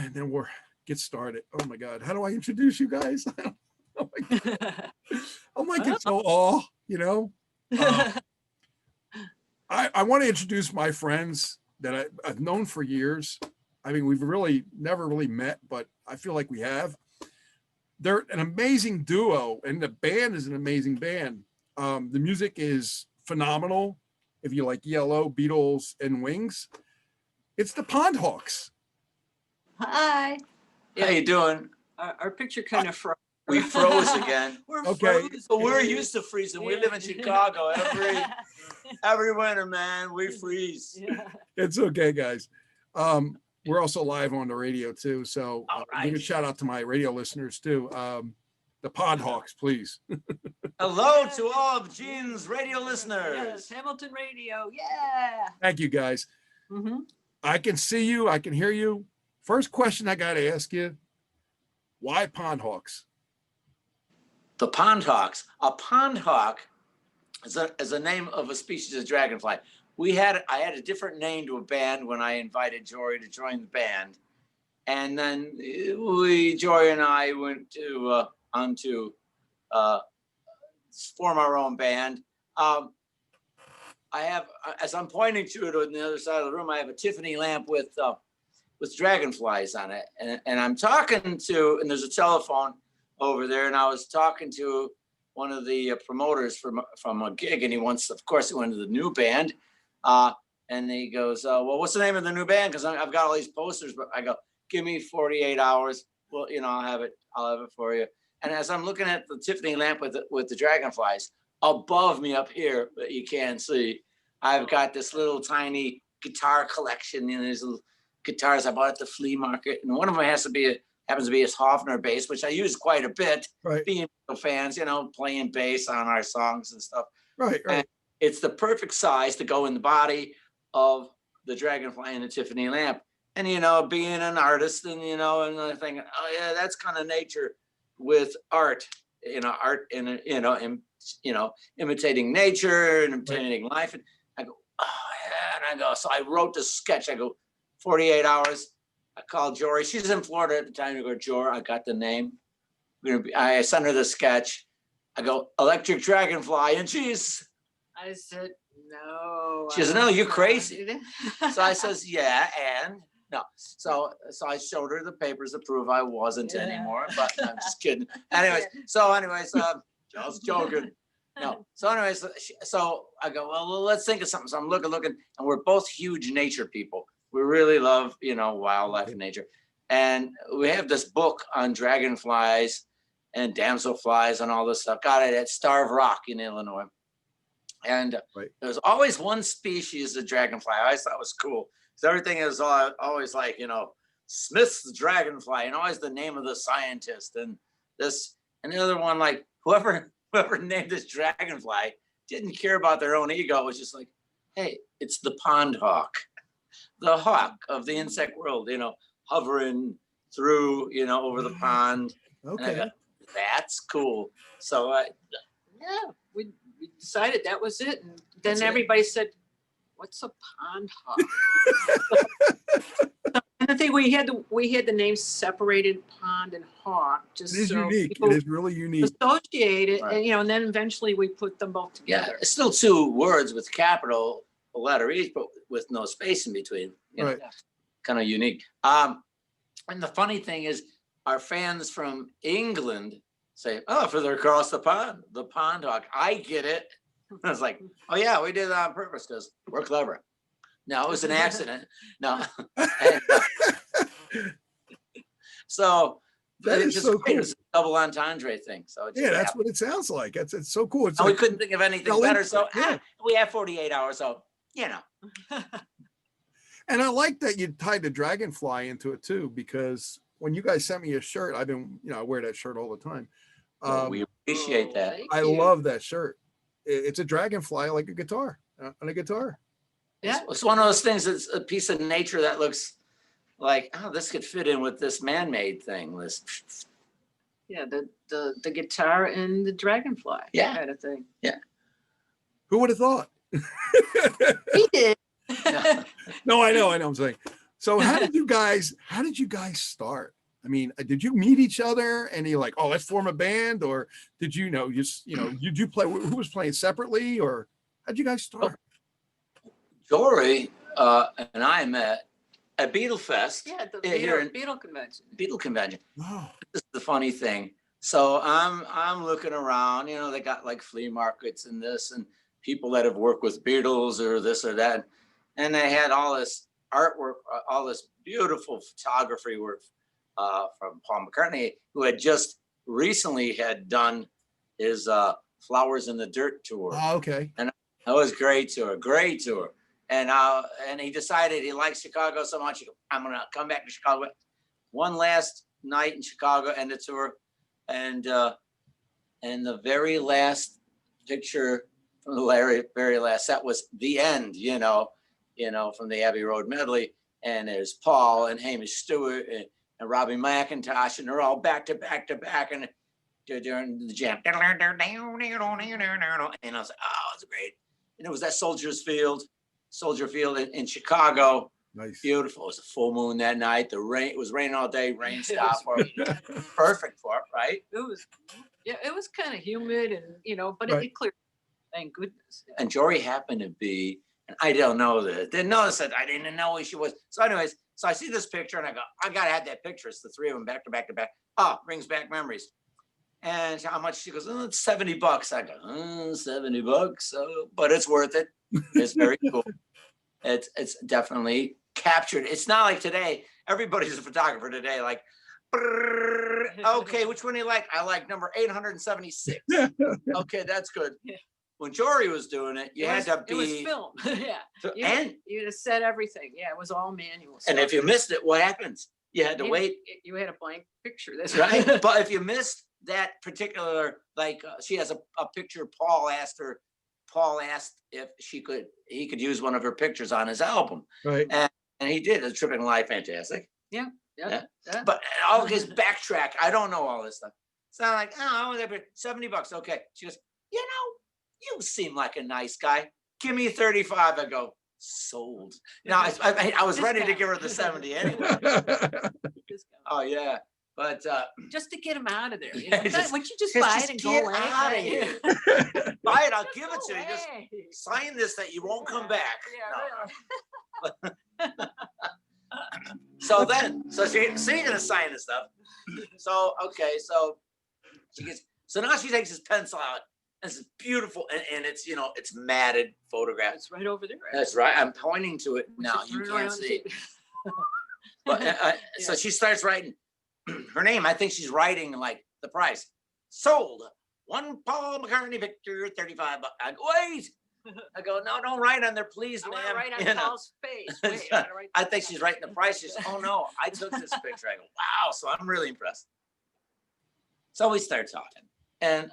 and then we'll get started. Oh my God, how do I introduce you guys? Oh my God. I'm like in so awe, you know. I want to introduce my friends that I've known for years. I mean, we've really never really met, but I feel like we have. They're an amazing duo, and the band is an amazing band. The music is phenomenal. If you like Yellow, Beatles, and Wings, it's the Pondhawks. Hi. How you doing? Our picture kind of froze. We froze again. We're Okay. frozen. But we're used to freezing. We live in Chicago every winter, man. We freeze. Yeah. It's okay, guys. We're also live on the radio too, so give a shout out to my radio listeners too. The Pondhawks, please. Hello to all of Gene's radio listeners. Yes, Hamilton Radio. Yeah. Thank you, guys. Mm-hmm. I can see you. I can hear you. First question I got to ask you: why Pondhawks? The Pondhawks. A pondhawk is a name of a species of dragonfly. I had a different name to a band when I invited Jory to join the band, and then Jory and I went to form our own band. I have, as I'm pointing to it on the other side of the room, I have a Tiffany lamp with dragonflies on it, and I'm talking to, and there's a telephone over there, and I was talking to one of the promoters from a gig, and he went to the new band. And he goes, well, what's the name of the new band? Because I've got all these posters, but I go, give me 48 hours. Well, I'll have it for you. And as I'm looking at the Tiffany lamp with the dragonflies above me up here, that you can't see, I've got this little tiny guitar collection. These little guitars I bought at the flea market, and one of them happens to be a Hofner bass, which I use quite a bit. Right. Being fans, playing bass on our songs and stuff. Right. And it's the perfect size to go in the body of the dragonfly and the Tiffany lamp. And, being an artist and, and I think, oh yeah, that's kind of nature with art, art and, imitating nature and imitating life. And I go, oh yeah. And I go, so I wrote this sketch. I go, 48 hours. I called Jory. She's in Florida at the time. I go, Jory, I got the name. I sent her the sketch. I go, Electric Dragonfly. And I said, no. She says, no, you're crazy. So I says, yeah, and no. So I showed her the papers to prove I wasn't anymore, but I'm just kidding. Anyways, just joking. No. So anyways, so I go, well, let's think of something. So I'm looking, and we're both huge nature people. We really love, wildlife and nature. And we have this book on dragonflies and damselflies and all this stuff. Got it at Starved Rock in Illinois. And there's always one species of dragonfly I always thought was cool. So everything is always like, Smith's dragonfly, and always the name of the scientist. And the other one, like whoever named this dragonfly didn't care about their own ego. It was just like, hey, it's the pondhawk, the hawk of the insect world, hovering through, over the pond. Okay. Go, that's cool. So we decided that was it. And then everybody said, what's a pondhawk? And I think we had the names separated, pond and hawk, just It is so unique. people It is really unique. associate it, Right. and and then eventually we put them both yeah, together. it's still two words with capital letter each, but with no space in between. Right. Kind of unique. And the funny thing is, our fans from England say, "Oh, further across the pondhawk." I get it. I was like, "Oh yeah, we did that on purpose because we're clever." No, it was an accident. No. And, so That is just so great. It cool. was a double entendre thing. So it just Yeah, that's happened. what it sounds like. It's so cool. It's And we like, couldn't think of anything Well, better. So yeah. we have 48 hours. So and I like that you tied the dragonfly into it too, because when you guys sent me a shirt, I've been, I wear that shirt all the time. well, we appreciate that. Thank I you. love that shirt. It's a dragonfly like a guitar, on a guitar. Yeah. It's one of those things that's a piece of nature that looks like, oh, this could fit in with this man-made thing. This, Yeah, the guitar and the dragonfly kind of thing. Who would have thought? He did. Yeah. No, I know. I'm saying, So how did you guys start? I mean, did you meet each other and you're like, oh, let's form a band, or did you know just did you play? Who was playing separately, or how'd you guys start? Jory and I met at Beatle Fest. Yeah, the here in Beatle convention. Beatle Convention. Oh, This is the funny thing. So I'm looking around. They got like flea markets and this, and people that have worked with Beatles or this or that, and they had all this artwork, all this beautiful photography work from Paul McCartney, who had just recently had done his Flowers in the Dirt tour. oh, okay. And that was great tour. And he decided he likes Chicago so much. He goes, I'm gonna come back to Chicago. One last night in Chicago, end the tour, and the very last picture from the very last set was the end. From the Abbey Road medley, and there's Paul and Hamish Stewart and Robbie McIntosh, and they're all back to back, and they're doing the jam. And I was like, oh, it's great. And it was that Soldier Field in Chicago. Nice. Beautiful. It was a full moon that night. It was raining all day. Rain stopped for it. Perfect for it, right? It was kind of humid, and but Right. it cleared. Thank goodness. And Jory happened to be, and I don't know this, didn't notice that. I didn't know who she was. So anyways, I see this picture and I go, I gotta have that picture. It's the three of them back to back to back. Oh, brings back memories. And how much? She goes, oh, it's $70. I go, $70. But it's worth it. It's very cool. It's definitely captured. It's not like today. Everybody's a photographer today. Like, okay, which one do you like? I like number 876. Okay, that's good. Yeah. When Jory was doing it, you had to be. It was film. Yeah. And You just said everything. Yeah, it was all manual. and stuff. if you missed it, what happens? You had to wait. You had a blank picture. That's Right. But if you missed that particular, like she has a picture, Paul asked if he could use one of her pictures on his album. Right. And he did. It's Tripping Life, fantastic. Yeah. But all his backtrack, I don't know all this stuff. So I'm like, oh, $70. Okay. She goes, you seem like a nice guy. Give me 35. I go, sold. Now I was ready to give her the 70 anyway. Oh yeah. But just to get him out of there. Yeah, Would you just buy it and go get away? out of here. Buy it, I'll give it to you. Just away. sign this that you won't come back. Yeah, No. So she's gonna sign this stuff. So okay, so now she takes his pencil out. This is beautiful, and it's it's matted photograph. It's right over there. That's right. I'm pointing to it now. You can't see it. But so she starts writing her name. I think she's writing like the price. Sold. One Paul McCartney picture, $35. I go, wait. I go, no, don't write on there, please, I ma'am. want to write on Paul's face. Wait, I gotta write I think she's writing the price. She's, oh no, I took this picture. I go, wow. So I'm really impressed. So we start talking. And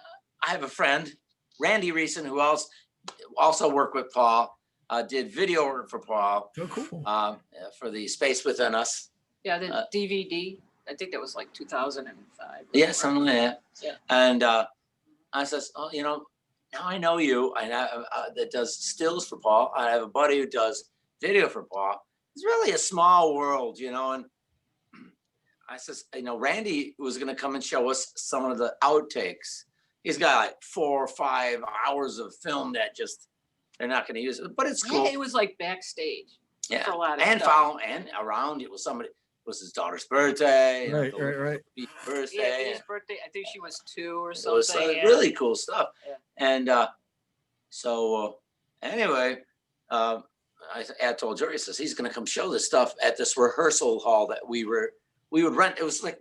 I have a friend, Randy Reeson, who also worked with Paul, did video work for Paul. Oh, cool. For the Space Within Us. Yeah, the DVD. I think that was like 2005. Yeah, something like that. Yeah. And I says, oh, now I know you. That does stills for Paul. I have a buddy who does video for Paul. It's really a small world, and I says, Randy was going to come and show us some of the outtakes. He's got like 4 or 5 hours of film that just they're not going to use it, but it's cool. Yeah, it was like backstage. Yeah, for a lot of and stuff. follow and around it was somebody. It was his daughter's birthday. Right. Bee's birthday. Yeah, his birthday. I think she was 2 or It was something. really cool stuff. Yeah. And so anyway, I told Jerry, says he's going to come show this stuff at this rehearsal hall that we would rent. It was like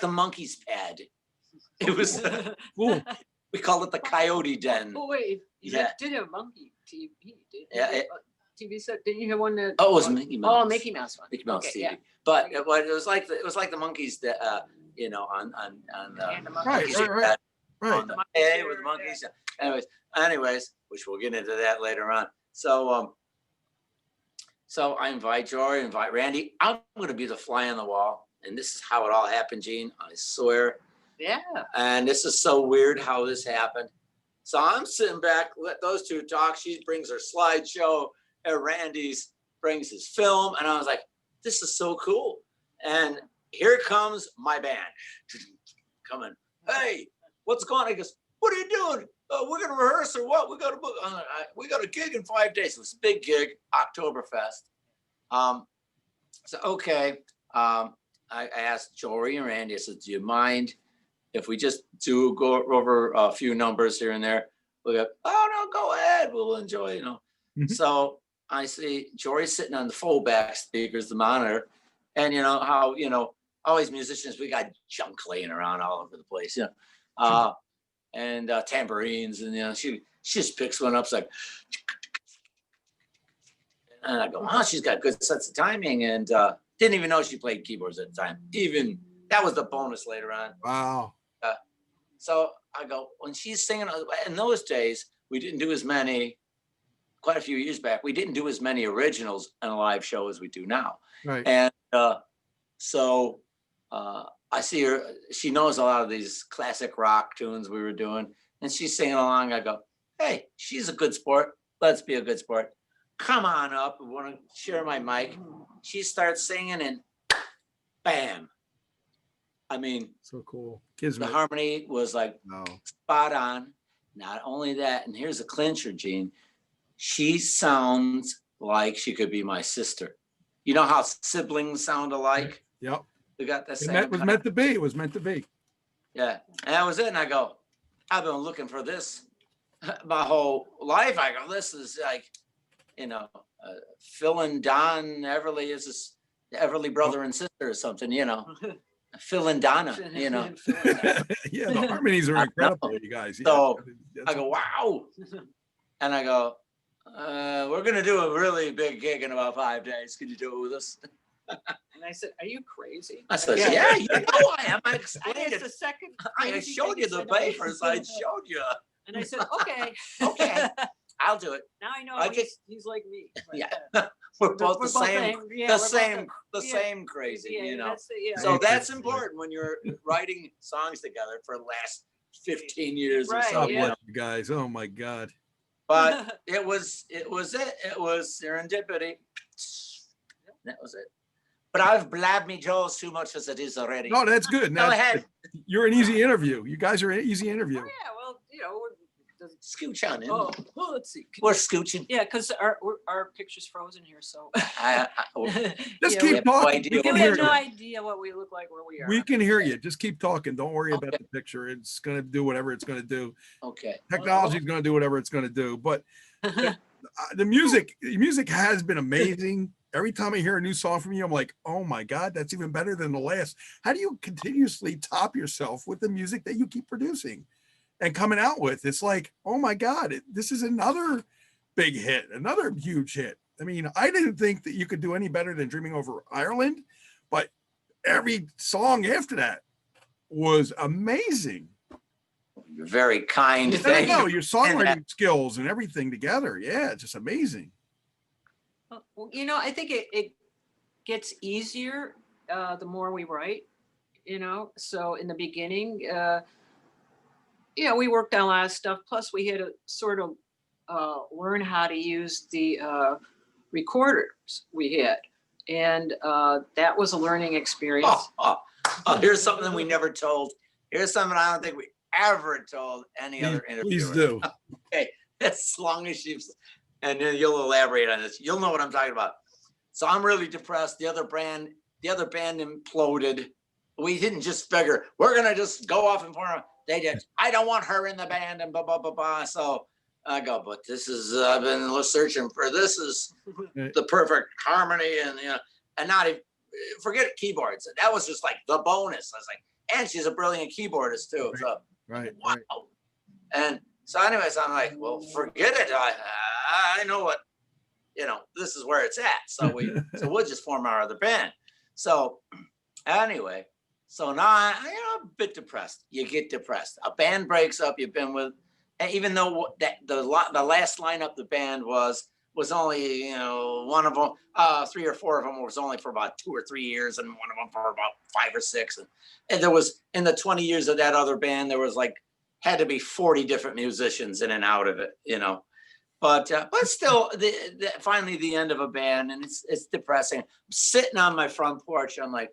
the monkey's pad. It was Cool. we called it the Coyote Den. Oh wait, you Yeah. did have monkey TV, didn't Yeah, you? TV set. Didn't you have one that? Oh, it was Mickey Mouse. Oh, Mickey Mouse one. Mickey Mouse Okay, TV. yeah. But it was like the monkeys that on And the monkey. Right, monkeys right. on the Monkeys hay are- with the monkeys. Anyways, which we'll get into that later on. So I invite Jory, invite Randy. I'm going to be the fly on the wall, and this is how it all happened, Gene. I swear. Yeah. And this is so weird how this happened. So I'm sitting back, let those two talk. She brings her slideshow, and Randy's brings his film, and I was like, this is so cool. And here comes my band coming. Hey, what's going on? He goes, what are you doing? We're going to rehearse or what? We got to book. We got a gig in 5 days. It was a big gig, Oktoberfest. So, okay. I asked Jory and Randy, I said, do you mind if we just go over a few numbers here and there? We go, oh, no, go ahead. We'll enjoy, you know. Mhm. So I see Jory sitting on the foldback speakers, the monitor. And you know how, you know, all these musicians, we got junk laying around all over the place, you know, and tambourines. And, you know, she just picks one up. It's like, and I go, wow, she's got good sense of timing. And didn't even know she played keyboards at the time. Even that was the bonus later on. Wow. So I go, when she's singing, in those days, we didn't do as many, quite a few years back, we didn't do as many originals in a live show as we do now. Right. And so I see her, she knows a lot of these classic rock tunes we were doing, and she's singing along. I go, hey, she's a good sport. Let's be a good sport. Come on up. I want to share my mic. She starts singing, and bam. I mean, So cool. the Kismet. harmony was like No. spot on. Not only that, and here's a clincher, Gene. She sounds like she could be my sister. You know how siblings sound alike? Yep. We got the It same. was meant to be. It was meant to be. Yeah, and that was it. And I go, I've been looking for this my whole life. I go, this is like, you know, Phil and Don Everly is this Everly brother and sister or something, you know. Phil and Donna, you know. Yeah, the harmonies are I incredible, know. you guys. Yeah. So, That's I go, wow. And I go, we're going to do a really big gig in about 5 days. Can you do it with us? And I said, are you crazy? I said, yeah, you know I am. I explained That's it. the second. I crazy showed thing you the said to me. papers. I showed you. And I said, okay. Okay. I'll do it. Now I know I he's like me. But, Yeah. We're both the same, yeah, the we're both same, the yeah. same crazy, Yeah, you know. that's yeah. So that's Crazy. important when you're writing songs together for the last 15 years or Right, so. God you bless know. you guys. Oh my God. But it was it was serendipity. That was it. But I've blabbed me jaws too much as it is already. No, that's good. Go That's ahead. good. You're an easy interview. You guys are an easy interview. Oh, yeah, well, you know, Scooch on in. well, let's see. We're scooching. Yeah, because our picture's frozen here, so. Just Yeah, keep we have no talking. idea We We can what hear have no you. idea what we look like where we are. We can hear you. Just keep talking. Don't worry about Okay. the picture. It's going to do whatever it's going to do. Okay. Technology is going to do whatever it's going to do. But the music has been amazing. Every time I hear a new song from you, I'm like, oh my God, that's even better than the last. How do you continuously top yourself with the music that you keep producing and coming out with? It's like, oh my God, this is another big hit, another huge hit. I mean, I didn't think that you could do any better than Dreaming Over Ireland, but every song after that was amazing. You're very kind. I Thank know you. your songwriting skills and everything together. Yeah, it's just amazing. Well, you know, I think it gets easier the more we write, you know. So in the beginning, we worked on a lot of stuff. Plus, we had to sort of learn how to use the recorders we had. And that was a learning experience. Here's something we never told. Here's something I don't think we ever told any other Please interviewer. do. As long as you've, and then you'll elaborate on this. You'll know what I'm talking about. So I'm really depressed. The other band imploded. We didn't just figure we're gonna just go off and form. They did. I don't want her in the band and blah blah blah blah. So I go, but this is I've been searching for. This is the perfect harmony, and and not even forget keyboards. That was just like the bonus. I was like, and she's a brilliant keyboardist too. Right. So Right. wow. Right. And so, anyways, I'm like, well, forget it. I know what, this is where it's at. So we'll just form our other band. So anyway, so now I'm a bit depressed. You get depressed. A band breaks up. You've been with, and even though the last lineup the band was only one of them, 3 or 4 of them was only for about 2 or 3 years, and one of them for about 5 or 6. And there was in the 20 years of that other band, there was like had to be 40 different musicians in and out of it, But still, finally the end of a band, and it's depressing. I'm sitting on my front porch. I'm like,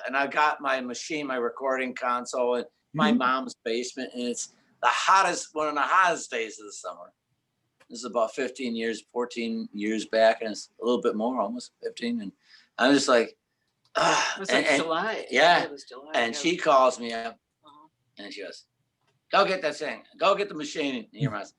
and I got my machine, my recording console, in my mom's basement, and it's one of the hottest days of the summer. This is about 14 years back, and it's a little bit more, almost 15. And I'm just like, It was like July. Yeah. It was July. And she calls me up, and she goes, "Go get that thing. Go get the machine in your mouth.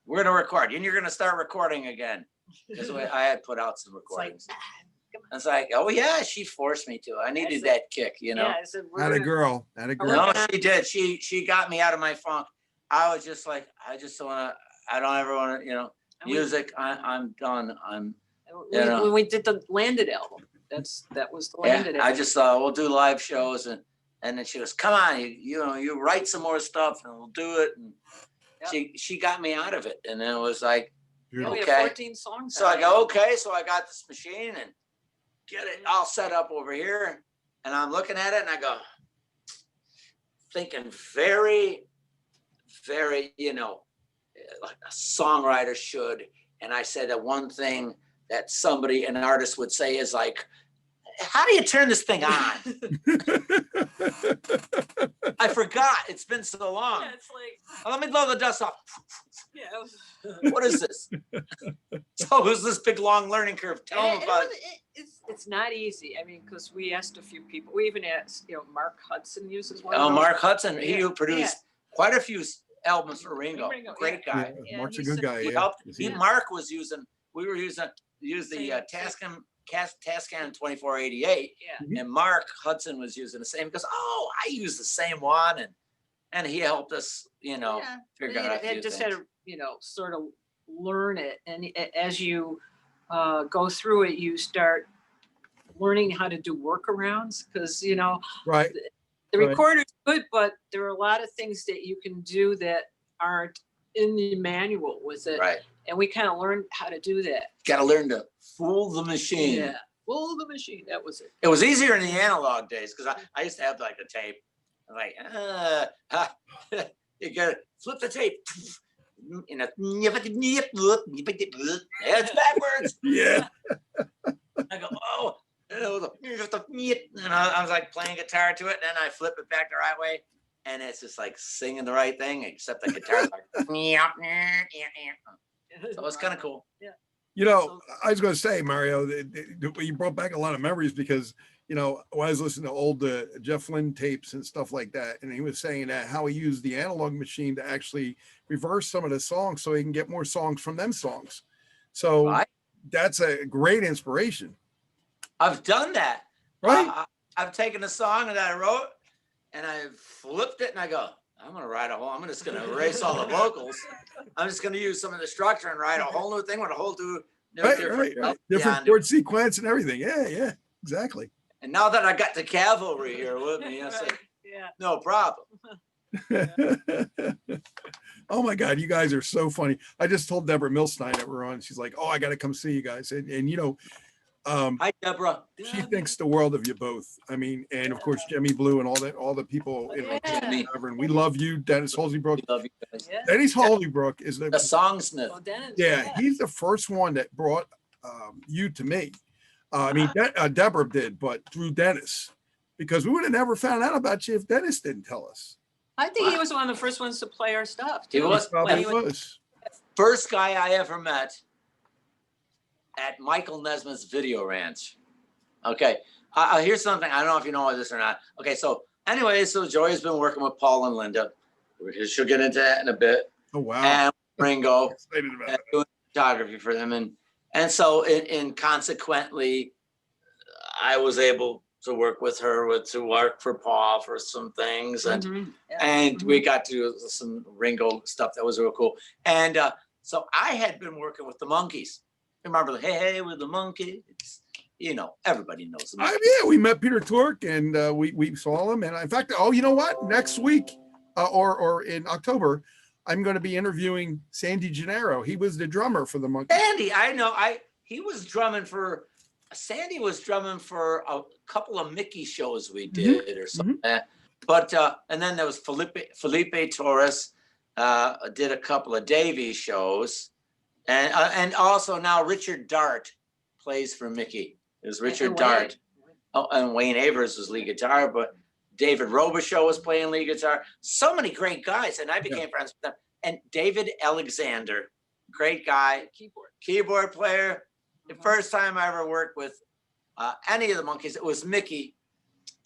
We're gonna record, and you're gonna start recording again." Because I had put out some recordings. I was like, "Oh yeah," she forced me to. I needed that kick, you know. Yeah, I said, Had a girl. Had a girl. No, she did. She got me out of my funk. I was just like, I just don't want to. I don't ever want to, music. I'm done. When we did the Landed album, that was the Landed album. I just thought we'll do live shows, and then she goes, "Come on, you write some more stuff, and we'll do it." And she got me out of it, and then it was like, yeah, we okay. had 14 songs. So I go, okay. So I got this machine and get it all set up over here, and I'm looking at it, and I go, thinking very, very, like a songwriter should. And I said that one thing that an artist would say is like, "How do you turn this thing on?" I forgot. It's been so long. Yeah, it's like, Let me blow the dust off. yeah. What is this? So it was this big long learning curve. Tell them about it. It's not easy. I mean, because we asked a few people. We even asked, Mark Hudson uses one. Oh, Mark Hudson. Yeah, He produced quite a few albums for Ringo. Great guy. Yeah, Mark's a good guy. He Yeah. helped. Mark was using. We were using the Tascam 2488, and Mark Hudson was using the same because I use the same one, and he helped us, figure out a few just things. had to, sort of learn it, and as you go through it, you start learning how to do workarounds because Right. the recorder's good, but there are a lot of things that you can do that aren't in the manual with it. Right. And we kind of learned how to do that. Got to learn to fool the machine. Yeah. Fool the machine. That was it. It was easier in the analog days because I used to have like a tape. I'm like, you gotta flip the tape. It's backwards. Yeah. I go, oh, and I was like playing guitar to it, and then I flip it back the right way, and it's just like singing the right thing, except the guitar's like, so it's kind of cool. Yeah. I was going to say, Mario, you brought back a lot of memories because, when I was listening to old Jeff Lynne tapes and stuff like that, and he was saying that how he used the analog machine to actually reverse some of the songs so he can get more songs from them songs. So that's a great inspiration. I've done that. Right. I've taken a song that I wrote and I flipped it and I go, I'm just going to erase all the vocals. I'm just going to use some of the structure and write a whole new thing with a whole different chord sequence and everything. Yeah, exactly. And now that I got the cavalry here with me, I say, no problem. Oh my God, you guys are so funny. I just told Deborah Milstein that we're on. She's like, "Oh, I got to come see you guys." And hi, Deborah. She thinks the world of you both. I mean, and of course, Jimmy Blue and all the people. And we love you, Dennis Holzebrook. We love you guys. Yeah. Dennis Holzebrook is the songsmith. Oh, Dennis, he's the first one that brought you to me. Deborah did, but through Dennis, because we would have never found out about you if Dennis didn't tell us. I think he was one of the first ones to play our stuff. He was. Probably was. First guy I ever met at Michael Nesmith's Video Ranch. Okay, here's something. I don't know if you know this or not. Okay, so Joey's been working with Paul and Linda. She'll get into that in a bit. Oh wow! And Ringo, Excited about and doing photography for them, and so consequently, I was able to work with her to work for Paul for some things, and we got to do some Ringo stuff that was real cool. And so I had been working with the Monkees. Remember, hey, with the Monkees, everybody knows them. Yeah, we met Peter Tork and we saw him. And in fact, you know what? Next week or in October, I'm going to be interviewing Sandy Gennaro. He was the drummer for the Monkees. Sandy, I know. Sandy was drumming for a couple of Mickey shows we did or something. But and then there was Felipe Torres did a couple of Davey shows. And also now Richard Dart plays for Mickey. It was Richard And Dart. Oh, and Wayne Avers was lead guitar, but David Robichaux was playing lead guitar. So many great guys, and I became friends with them. And David Alexander, great guy, keyboard player. The first time I ever worked with any of the Monkees, it was Mickey,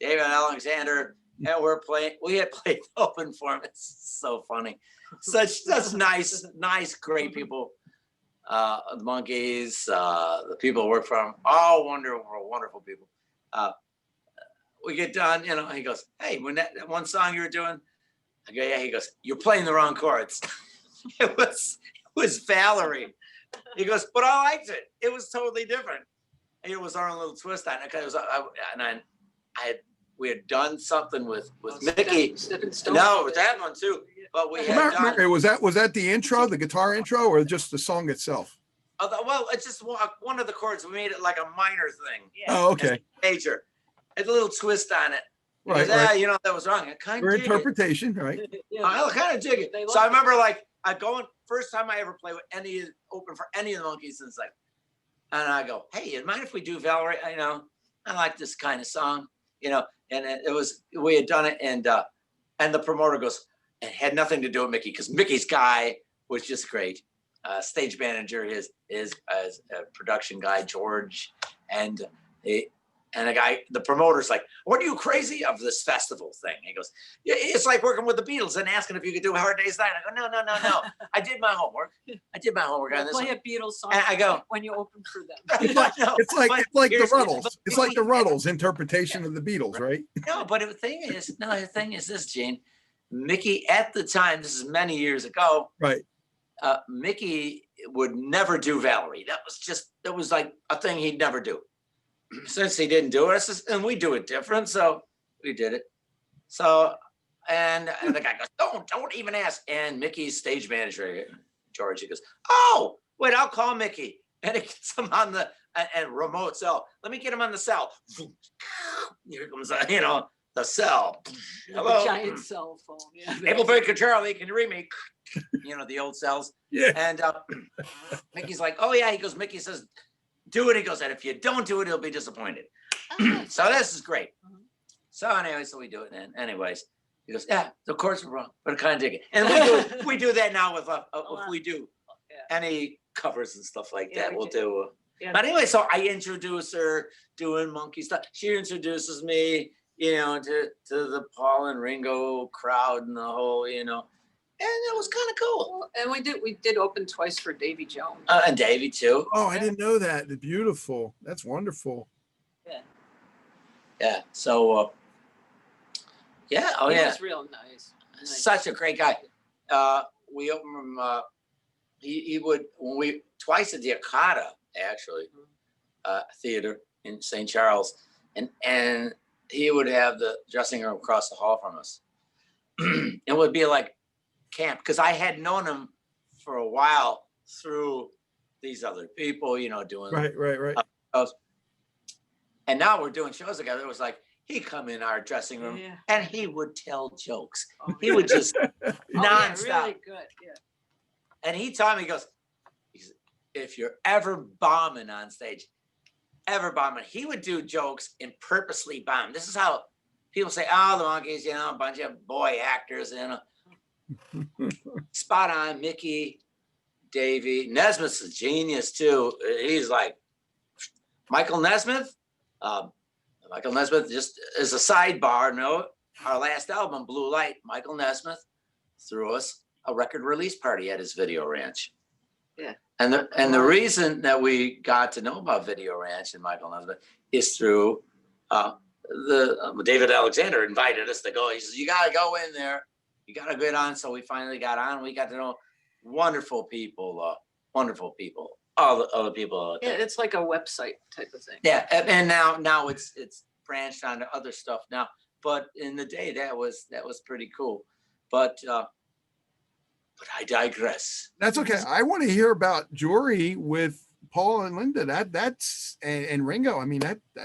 David Alexander, and we had played open for him. It's so funny. Such nice, great people. The Monkees, the people who work for him, all wonderful people. We get done, he goes, hey, when that one song you were doing, I go, yeah, he goes, you're playing the wrong chords. It was Valerie. He goes, but I liked it. It was totally different. It was our own little twist on it. We had done something with Mickey. No, with that one too. But we had done. Was that the intro, the guitar intro, or just the song itself? Well, it's just one of the chords. We made it like a minor thing. Yeah. Oh, okay. Major. Had a little twist on it. Right. That was wrong. I kind Your of interpretation, right? I kind of dig it. So I remember I going first time I ever played with open for any of the Monkees, and and I go, hey, you mind if we do Valerie? I like this kind of song, and it was, we had done it, and the promoter goes, it had nothing to do with Mickey, because Mickey's guy was just great. Stage manager, his production guy, George, and the guy, the promoter's like, what are you crazy of this festival thing? He goes, yeah, it's like working with the Beatles and asking if you could do Hard Day's Night. I go, no. I did my homework. on this. Play a Beatles song. And I go, when you open for them. It's like the Ruddles. It's like the Ruddles interpretation of the Beatles, right? No, but the thing is this, Gene. Mickey at the time, this is many years ago, right? Mickey would never do Valerie. That was like a thing he'd never do. Since he didn't do it, and we do it different, so we did it. So, and the guy goes, don't even ask. And Mickey's stage manager, George, he goes, oh, wait, I'll call Mickey. And it gets him on the remote cell. Let me get him on the cell. Here comes, the cell. Hello. The giant cell phone. Yeah. Ableberg Charlie, can you read me? The old cells. Yeah. And Mickey's like, oh yeah. He goes, Mickey says, do it. He goes, and if you don't do it, he'll be disappointed. So this is great. So anyway, we do it. And anyways, he goes, yeah, the chords were wrong, but I kind of dig it. And we do that now with if we do any covers and stuff like that. We'll do. Yeah. But anyway, so I introduce her doing Monkey stuff. She introduces me, to the Paul and Ringo crowd and the whole, and it was kind of cool. And we did open twice for Davy Jones. And Davy too. Oh, I didn't know that. Beautiful. That's wonderful. Yeah. Yeah. So, yeah. Oh, he yeah. was real nice. Such a great guy. We opened him. He would twice at the Akata actually, theater in St. Charles, and he would have the dressing room across the hall from us. It would be like camp, because I had known him for a while through these other people, doing right. Shows. And now we're doing shows together. It was like he'd come in our dressing room and he would tell jokes. He would just nonstop. Yeah, really good. Yeah. And he told me, he goes, if you're ever bombing on stage, he would do jokes and purposely bomb. This is how people say, oh, the Monkees, a bunch of boy actors, Spot on. Mickey, Davey. Nesmith's a genius too. He's like Michael Nesmith. Michael Nesmith, just as a sidebar note, our last album, Blue Light, Michael Nesmith threw us a record release party at his Video Ranch. Yeah. And the reason that we got to know about Video Ranch and Michael Nesmith is through David Alexander invited us to go. He says, you got to go in there. You got to get on. So we finally got on. We got to know wonderful people, all the people. Yeah, it's like a website type of thing. Yeah, and now it's branched onto other stuff now. But in the day, that was pretty cool. But I digress. That's okay. I want to hear about Jory with Paul and Linda. That's and Ringo. I mean,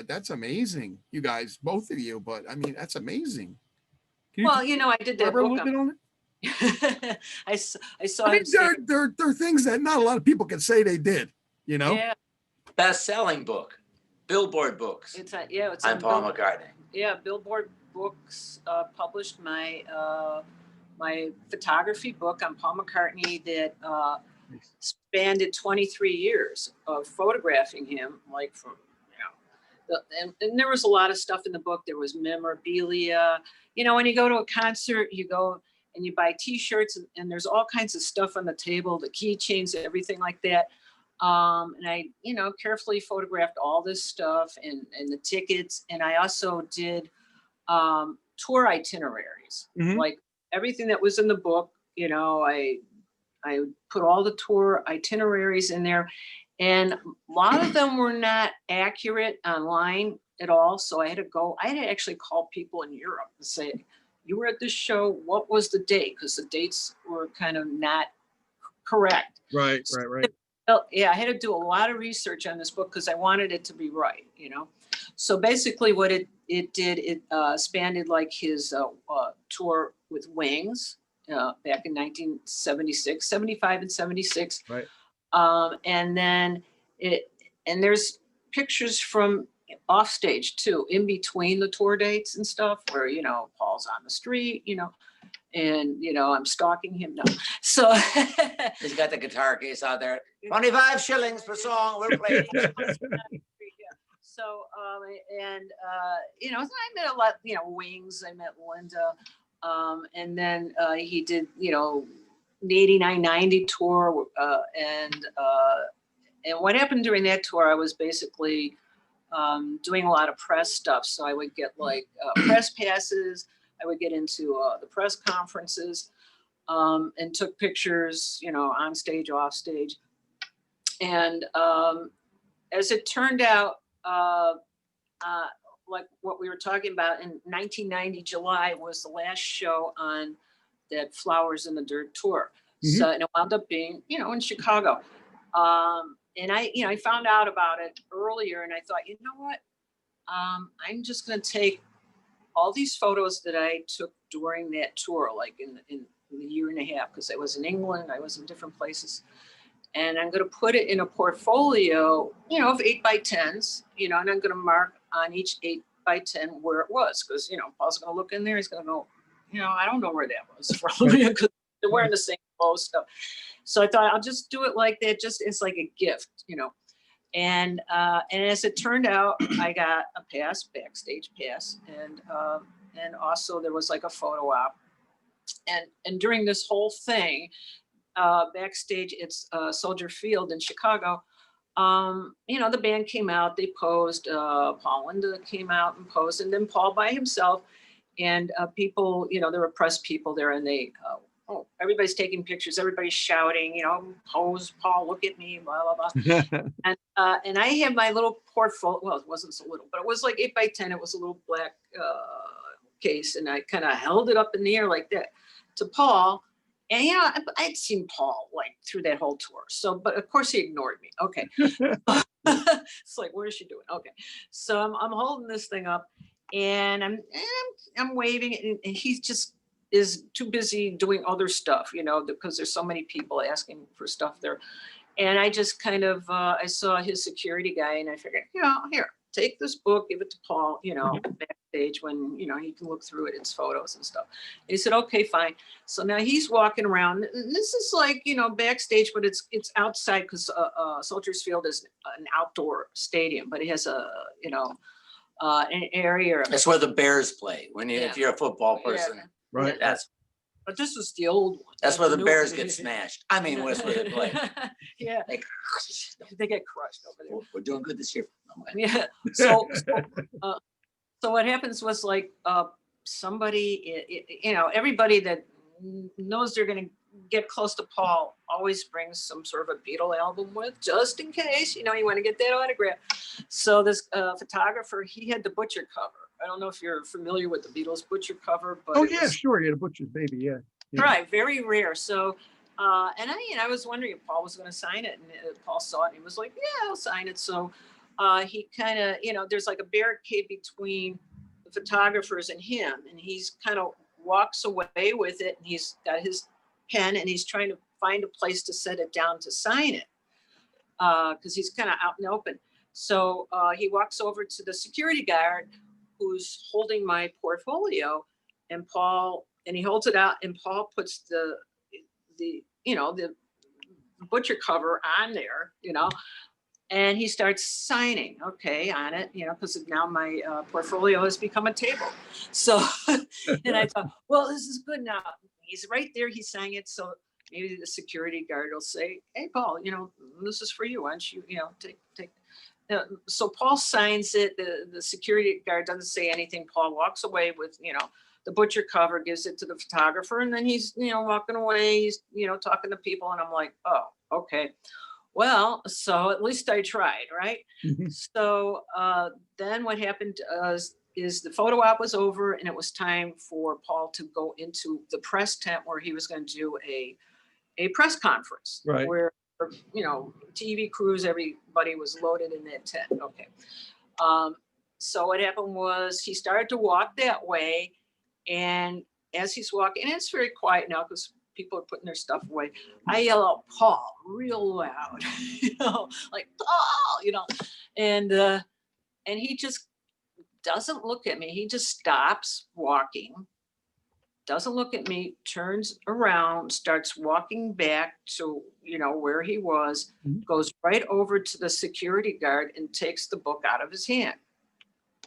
that's amazing. You guys, both of you. But I mean, that's amazing. Well, I did that book. On it? I saw I mean, him say, there are things that not a lot of people can say they did, you know? yeah, Best-selling book, Billboard books. it's I'm on Paul Billboard. McCartney. Yeah, Billboard Books published my my photography book on Paul McCartney that spanned 23 years of photographing him, like from, and there was a lot of stuff in the book. There was memorabilia. When you go to a concert, you go and you buy T-shirts, and there's all kinds of stuff on the table, the keychains, everything like that. And I, carefully photographed all this stuff and the tickets. And I also did tour itineraries, Mhm. like everything that was in the book. I put all the tour itineraries in there, and a lot of them were not accurate online at all. So I had to actually call people in Europe and say, you were at this show, what was the date? Because the dates were kind of not correct. Right. Well, yeah, I had to do a lot of research on this book because I wanted it to be right, So basically what it did, it spanned like his tour with Wings back in 1976, 75 and 76. Right. And then there's pictures from off stage too, in between the tour dates and stuff where, Paul's on the street, and, I'm stalking him. No. So He's got the guitar case out there. 25 shillings per song. We'll play. So, I met a lot, Wings, I met Linda. And then he did, the 89-90 tour. And what happened during that tour, I was basically doing a lot of press stuff. So I would get like press passes. I would get into the press conferences and took pictures, on stage, off stage. And as it turned out, like what we were talking about in 1990, July was the last show on that Flowers in the Dirt tour. Mhm. So, and it wound up being, in Chicago. And I found out about it earlier, and I thought, you know what? I'm just going to take all these photos that I took during that tour, like in the year and a half, because I was in England, I was in different places. And I'm going to put it in a portfolio, of 8x10s, and I'm going to mark on each 8x10 where it was. Because, Paul's going to look in there. He's going to go, I don't know where that was from, because they're wearing the same clothes stuff. So I thought I'll just do it like that. Just it's like a gift, And as it turned out, I got a backstage pass. And also there was like a photo op. And during this whole thing, backstage, it's Soldier Field in Chicago. The band came out, they posed. Paul and Linda came out and posed, and then Paul by himself. And people, there were press people there, and they, everybody's taking pictures, everybody's shouting, pose, Paul, look at me, blah blah blah. And I had my little portfolio. Well, it wasn't so little, but it was like 8x10. It was a little black case, and I kind of held it up in the air like that to Paul. And I'd seen Paul like through that whole tour. So, but of course he ignored me. Okay. It's like, what is she doing? Okay. So I'm holding this thing up, and I'm waving, and he just is too busy doing other stuff, because there's so many people asking for stuff there. And I just kind of I saw his security guy, and I figured, here, take this book, give it to Paul, backstage when, he can look through it, it's photos and stuff. And he said, okay, fine. So now he's walking around. And this is like, backstage, but it's outside because Soldiers Field is an outdoor stadium, but it has an area. That's where the Bears play. If you're a football person, Right. But this was the old one. That's where the new Bears one. get smashed. I mean, that's where they play. Yeah, They get crushed over there. We're doing good this year. Yeah. So what happens was like somebody, everybody that knows they're going to get close to Paul always brings some sort of a Beatle album with, just in case, you want to get that autograph. So this photographer, he had the Butcher cover. I don't know if you're familiar with the Beatles Butcher cover, but Sure. Yeah, the Butcher's Baby. Yeah. Right, very rare. So, and I was wondering if Paul was going to sign it, and Paul saw it, and he was like, "Yeah, I'll sign it." So, he kind of, there's like a barricade between the photographers and him, and he's kind of walks away with it, and he's got his pen, and he's trying to find a place to set it down to sign it, because he's kind of out in the open. So he walks over to the security guard who's holding my portfolio, and he holds it out, and Paul puts the butcher cover on there, and he starts signing, okay, on it, because now my portfolio has become a table. So, and I thought, well, this is good now. He's right there, he's saying it, so maybe the security guard will say, hey, Paul, this is for you. Why don't you, take. So Paul signs it. The security guard doesn't say anything. Paul walks away with, the butcher cover, gives it to the photographer, and then he's, walking away. He's, talking to people, and I'm like, oh, okay. Well, so at least I tried, right? So then what happened is the photo op was over, and it was time for Paul to go into the press tent where he was going to do a press conference, Right. where, TV crews, everybody was loaded in that tent. Okay. So what happened was he started to walk that way, and as he's walking, and it's very quiet now because people are putting their stuff away, I yell out, Paul, real loud, like, Paul, and he just doesn't look at me. He just stops walking, doesn't look at me, turns around, starts walking back to, where he was, goes right over to the security guard and takes the book out of his hand.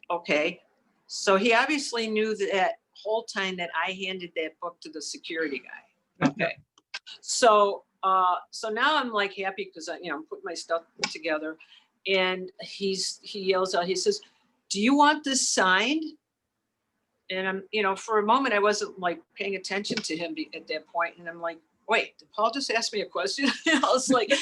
Okay. So he obviously knew that whole time that I handed that book to the security guy. Okay. So now I'm like happy because I'm putting my stuff together, and he yells out, he says, do you want this signed? And I'm, for a moment, I wasn't like paying attention to him at that point. And I'm like, wait, did Paul just ask me a question? I was like,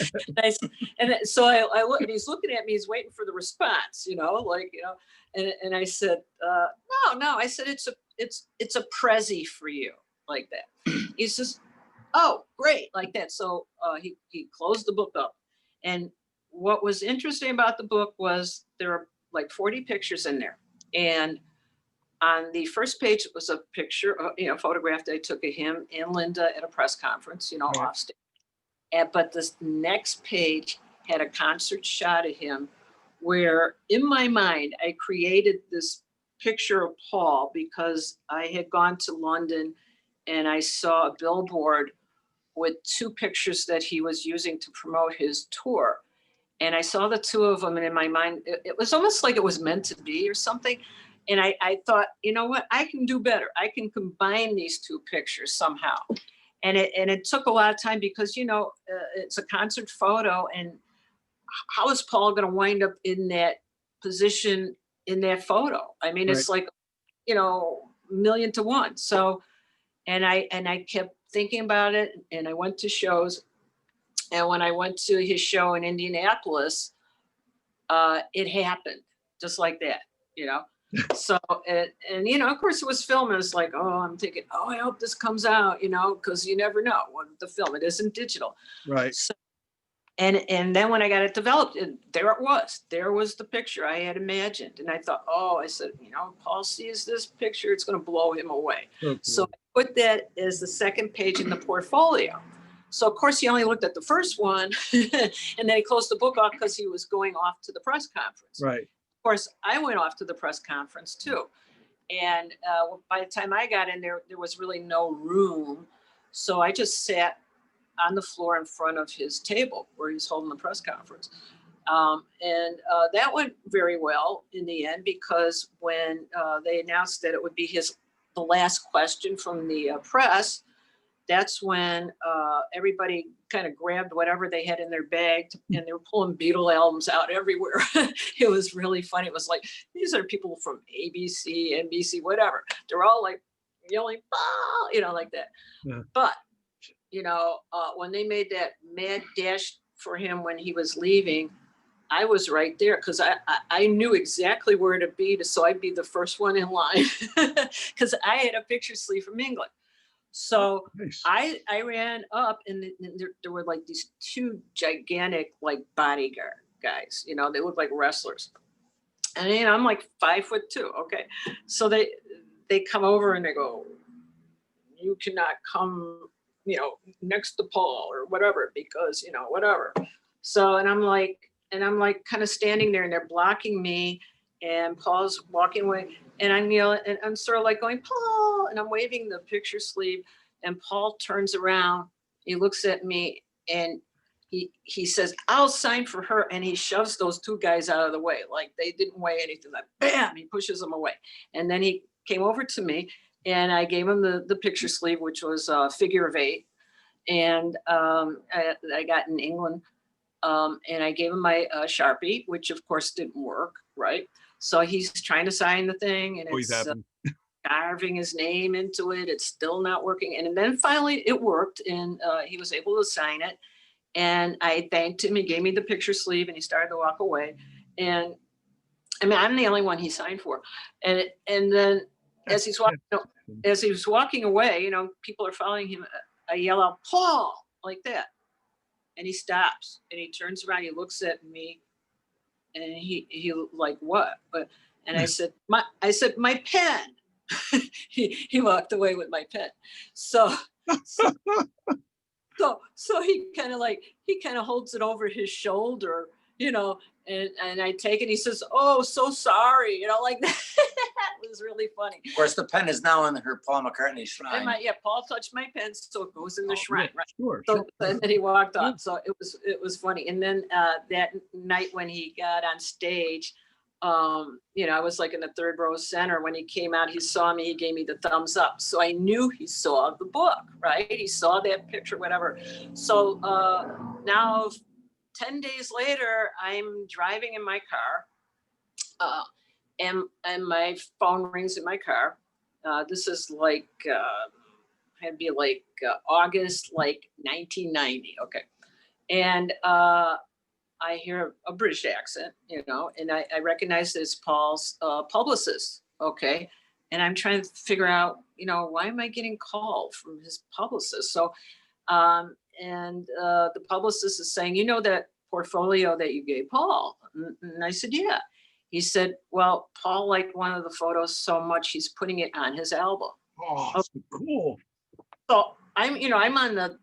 so I look, and he's looking at me, he's waiting for the response, and I said, no, I said, it's a Prezi for you, like that. He says, oh, great, like that. So he closed the book up. And what was interesting about the book was there are like 40 pictures in there. And on the first page was a picture, photograph that I took of him and Linda at a press conference, Right. off stage. But this next page had a concert shot of him where, in my mind, I created this picture of Paul because I had gone to London and I saw a billboard with 2 pictures that he was using to promote his tour. And I saw the 2 of them, and in my mind, it was almost like it was meant to be or something. And I thought, you know what, I can do better. I can combine these 2 pictures somehow. And it took a lot of time because, it's a concert photo, and how is Paul going to wind up in that position in that photo? I mean, It's like, million to one. So, and I kept thinking about it, and I went to shows. And when I went to his show in Indianapolis, it happened just like that, So, and of course it was filmed. It was like, oh, I'm thinking, oh, I hope this comes out, because you never know what the film, it isn't digital. Right. So, and then when I got it developed, there was the picture I had imagined. And I thought, I said, Paul sees this picture, it's going to blow him away. Okay. So I put that as the second page in the portfolio. So of course he only looked at the first one and then he closed the book off because he was going off to the press conference. Right. Of course, I went off to the press conference too. And by the time I got in there, there was really no room. So I just sat on the floor in front of his table where he's holding the press conference. And that went very well in the end, because when they announced that it would be the last question from the press, that's when everybody kind of grabbed whatever they had in their bag, and they were pulling Beatle albums out everywhere. It was really funny. It was like, these are people from ABC, NBC, whatever. They're all like yelling, "Ah," like that. Yeah. But, when they made that mad dash for him when he was leaving, I was right there because I knew exactly where to be, so I'd be the first one in line because I had a picture sleeve from England. So nice. I ran up, and there were like these 2 gigantic like bodyguard guys, they look like wrestlers. And I'm like 5'2". Okay. So they come over and they go, you cannot come, you know, next to Paul or whatever, because, you know, whatever. So, and I'm like kind of standing there and they're blocking me and Paul's walking away and I'm yelling and I'm sort of like going, Paul, and I'm waving the picture sleeve and Paul turns around, he looks at me and he says, I'll sign for her. And he shoves those two guys out of the way. Like they didn't weigh anything. Like bam, he pushes them away. And then he came over to me and I gave him the picture sleeve, which was a figure of 8. And I got in England. And I gave him my Sharpie, which of course didn't work, right? So he's trying to sign the thing and it's carving his name into it. It's still not working. And then finally it worked and he was able to sign it. And I thanked him. He gave me the picture sleeve and he started to walk away. And I mean, I'm the only one he signed for. And then as he was walking away, you know, people are following him. I yell out, Paul, like that. And he stops and he turns around, he looks at me and he like, what? And I said, my pen. he walked away with my pen. So he kind of holds it over his shoulder, you know, and I take it. He says, oh, so sorry, you know, like that. It was really funny. Of course, the pen is now in her Paul McCartney shrine. Paul touched my pen, so it goes in the shrine, right? Sure. And then he walked off. So it was funny. And then that night when he got on stage, you know, I was like in the third row center. When he came out, he saw me, he gave me the thumbs up. So I knew he saw the book, right? He saw that picture, whatever. So now 10 days later, I'm driving in my car and my phone rings in my car. This is like, had be like August, like 1990. Okay. And I hear a British accent, you know, and I recognize it's Paul's publicist. Okay. And I'm trying to figure out, you know, why am I getting called from his publicist? So, the publicist is saying, you know, that portfolio that you gave Paul? And I said, yeah. He said, well, Paul liked one of the photos so much, he's putting it on his album. Oh, so cool. So I'm on the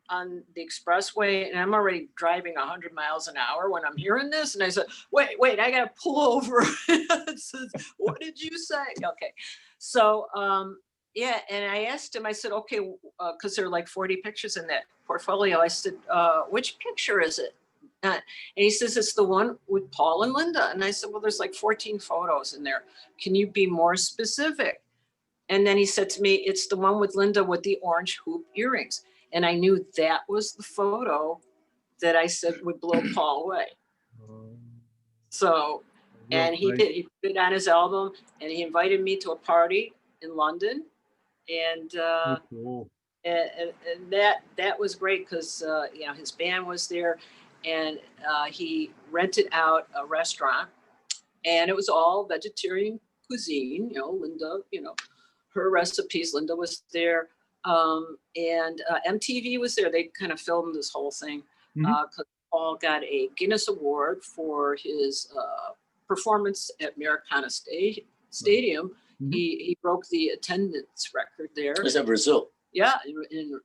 expressway and I'm already driving 100 miles an hour when I'm hearing this. And I said, wait, I got to pull over. It says, what did you say? Okay. So, yeah. And I asked him, I said, okay, cause there are like 40 pictures in that portfolio. I said, which picture is it? And he says, it's the one with Paul and Linda. And I said, well, there's like 14 photos in there. Can you be more specific? And then he said to me, it's the one with Linda with the orange hoop earrings. And I knew that was the photo that I said would blow Paul away. So, and he did, he put it on his album and he invited me to a party in London. And, cool. and that was great because, you know, his band was there and he rented out a restaurant and it was all vegetarian cuisine, you know, Linda, you know, her recipes, Linda was there. And MTV was there. They kind of filmed this whole thing because Paul got a Guinness Award for his performance at Maracana Stadium. He broke the attendance record there. Is that Brazil? Yeah, in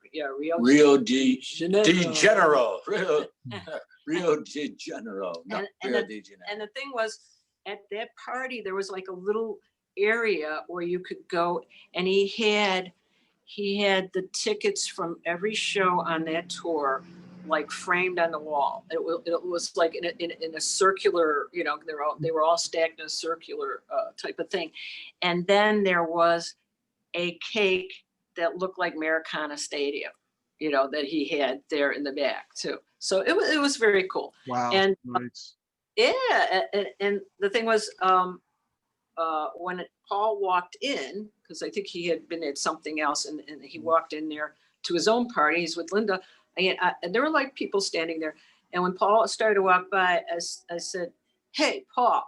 Rio de Janeiro. Rio de Janeiro. No, Rio de Janeiro. And the thing was, at that party, there was like a little area where you could go, and he had the tickets from every show on that tour, like framed on the wall. It was like in a circular, you know, they were all stacked in a circular type of thing, and then there was a cake that looked like Maracana Stadium, you know, that he had there in the back too. So it was very cool. Wow. And nice. yeah, and the thing was, when Paul walked in, because I think he had been at something else, and he walked in there to his own party. He's with Linda, and there were like people standing there. And when Paul started to walk by, I said, "Hey, Paul,"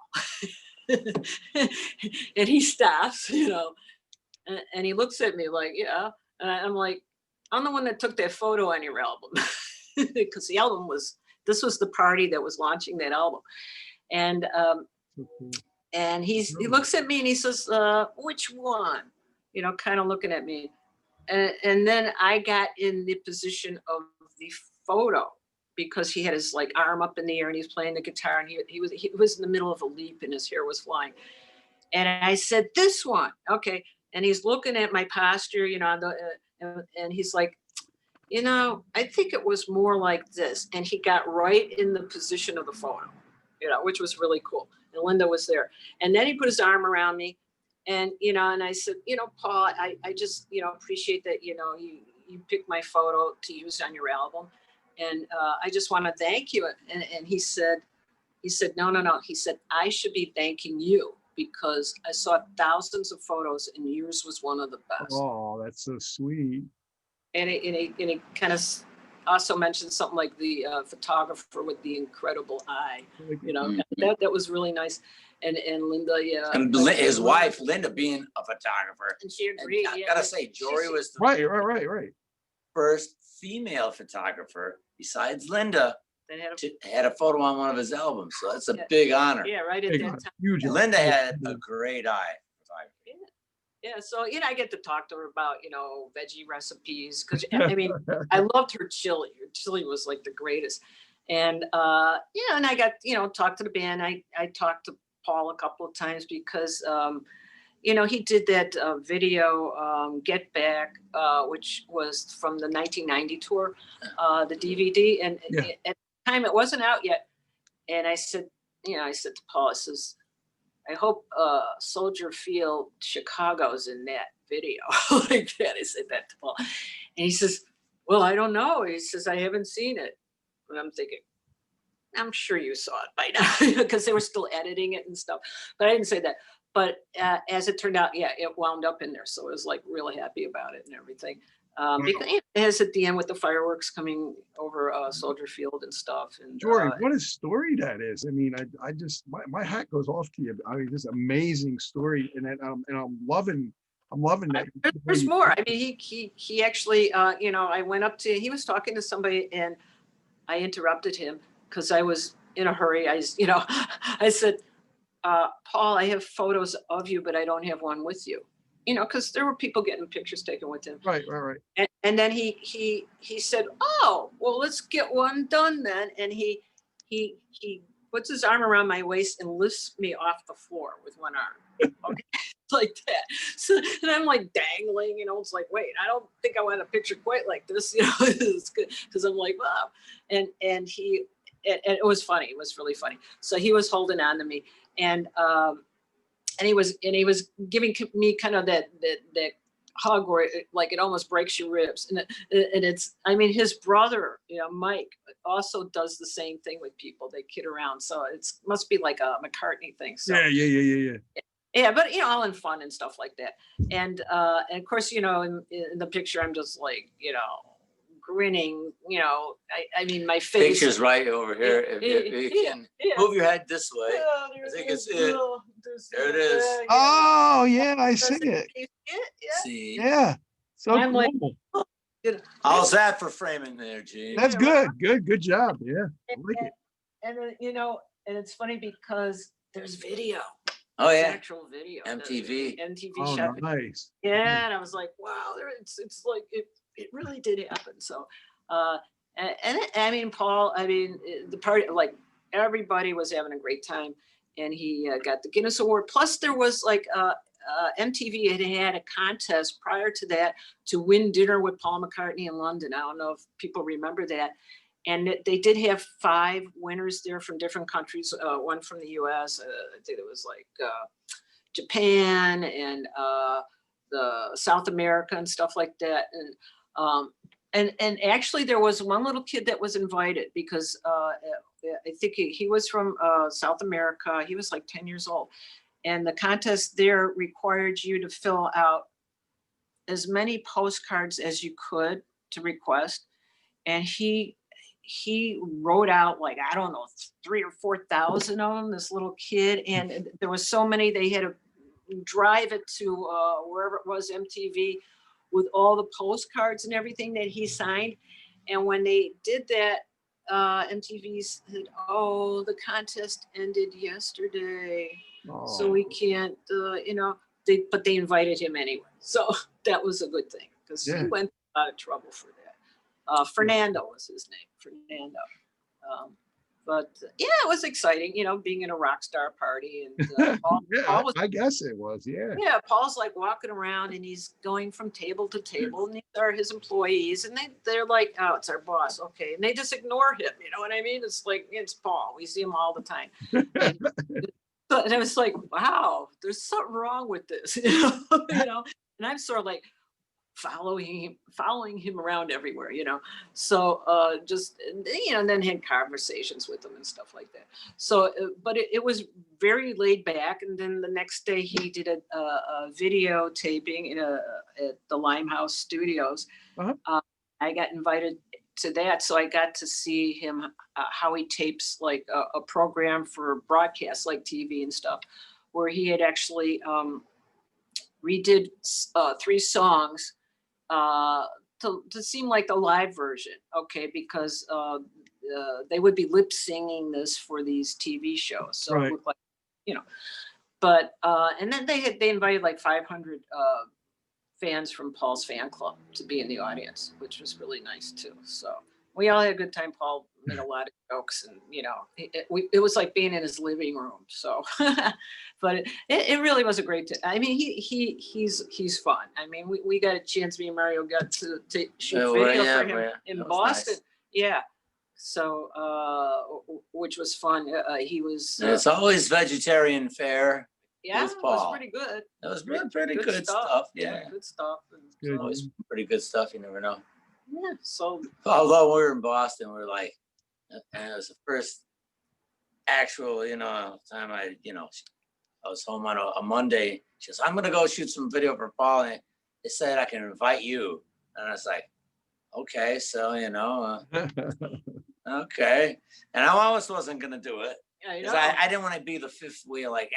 and he stops, you know, and he looks at me like, "Yeah," and I'm like, "I'm the one that took that photo on your album," because the album this was the party that was launching that album, and. And he looks at me and he says, which one? You know, kind of looking at me. and then I got in the position of the photo because he had his like arm up in the air and he was playing the guitar and he was in the middle of a leap and his hair was flying. And I said, this one, okay. And he's looking at my posture, you know, on the, and he's like, you know, I think it was more like this. And he got right in the position of the photo, you know, which was really cool. And Linda was there. And then he put his arm around me and, you know, and I said, you know, Paul, I just, you know, appreciate that, you know, you picked my photo to use on your album. And I just want to thank you. And he said, no. He said, I should be thanking you because I saw thousands of photos and yours was one of the best. Oh, that's so sweet. And he kind of also mentioned something like the photographer with the incredible eye, you know, that was really nice. And Linda, yeah. And his wife, Linda, being a photographer. And she agreed. I gotta say, Jory was the Right. first female photographer besides Linda That had a photo on one of his albums. So that's a big honor. Yeah, right at that time. Huge. Linda had a great eye. Yeah, so you know, I get to talk to her about, you know, veggie recipes because I mean, I loved her chili. Her chili was like the greatest. And yeah, and I got, you know, talked to the band. I talked to Paul a couple of times because you know, he did that video Get Back, which was from the 1990 tour, the DVD, and at the time it wasn't out yet. And I said, you know, I said to Paul, I says, I hope Soldier Field Chicago's in that video. Like that. I said that to Paul. And he says, well, I don't know. He says, I haven't seen it. And I'm thinking, I'm sure you saw it by now because they were still editing it and stuff. But I didn't say that. But as it turned out, yeah, it wound up in there. So I was like really happy about it and everything. Because it has at the end with the fireworks coming over Soldier Field and stuff. And Jory, what a story that is. I mean, I just, my hat goes off to you. I mean, this amazing story. And I'm loving that. There's more. I mean, he actually, you know, I went up to, he was talking to somebody and I interrupted him because I was in a hurry. you know, I said, Paul, I have photos of you, but I don't have one with you. You know, because there were people getting pictures taken with him. Right. And then he said, "Oh, well, let's get one done then." And he puts his arm around my waist and lifts me off the floor with one arm, okay, like that. So, and I'm like dangling, you know. It's like, wait, I don't think I want a picture quite like this, you know. It's good because I'm like, wow. And it was funny. It was really funny. So he was holding on to me, and he was giving me kind of that hug where it almost breaks your ribs. And it's, I mean, his brother, you know, Mike, also does the same thing with people. They kid around. So it's must be like a McCartney thing. So, Yeah. Yeah, but you know, all in fun and stuff like that. And of course, you know, in the picture, I'm just like, you know, grinning, you know, I mean, my face. Picture's right over here. If you can move your head this way. I think it's it. There it is. Oh, yeah, I see it. See? Yeah. So I'm like, cool. How's that for framing there, Gene? That's good. Good job. Yeah. I like it. And you know, and it's funny because there's video. Oh yeah. Actual video. MTV. MTV Oh, shot. nice. Yeah, and I was like, wow, it's like it really did happen. So, I mean, Paul, I mean, the party, like everybody was having a great time, and he got the Guinness Award. Plus, there was like MTV had a contest prior to that to win dinner with Paul McCartney in London. I don't know if people remember that. And they did have 5 winners there from different countries. One from the U.S. I think it was like Japan and the South America and stuff like that. And actually, there was one little kid that was invited because I think he was from South America. He was like 10 years old. And the contest there required you to fill out as many postcards as you could to request. And he wrote out like, I don't know, 3,000 or 4,000 of them, this little kid. And there was so many, they had to drive it to wherever it was, MTV, with all the postcards and everything that he signed. And when they did that, MTV said, oh, the contest ended yesterday. So we can't, you know, but they invited him anyway. So that was a good thing because Yeah. he went through a lot of trouble for that. Fernando was his name, Fernando. But yeah, it was exciting, being in a rock star party. And Paul Yeah, was, I guess it was. Yeah. yeah, Paul's like walking around and he's going from table to table, and these are his employees, and they're like, oh, it's our boss, okay, and they just ignore him. You know what I mean? It's like it's Paul. We see him all the time. And I was like, wow, there's something wrong with this, And I'm sort of like following him around everywhere, So and then had conversations with him and stuff like that. So, but it was very laid back. And then the next day he did a video taping at the Limehouse Studios. Uh-huh. I got invited to that, so I got to see him how he tapes like a program for broadcast like TV and stuff, where he had actually redid 3 songs to seem like the live version, okay, because they would be lip singing this for these TV shows, so Right. it looked like, But and then they invited like 500 fans from Paul's fan club to be in the audience, which was really nice too. So we all had a good time. Paul made a lot of jokes, and it was like being in his living room. So, but it really was a great. I mean, he's fun. I mean, we got a chance. Me and Mario got to shoot video for him in Boston. Nice. Yeah. So, which was fun. He was. It's always vegetarian fare. Yeah, with it was Paul. pretty good. It was pretty good stuff. Yeah. Good stuff. And Good. Always pretty good stuff. You never know. yeah. So Although we were in Boston, we were like, and it was the first actual, time I was home on a Monday. She goes, I'm gonna go shoot some video for Paul, and they said I can invite you, and I was like, okay, so okay, and I almost wasn't gonna do it. yeah, I didn't want to be the fifth wheel, like,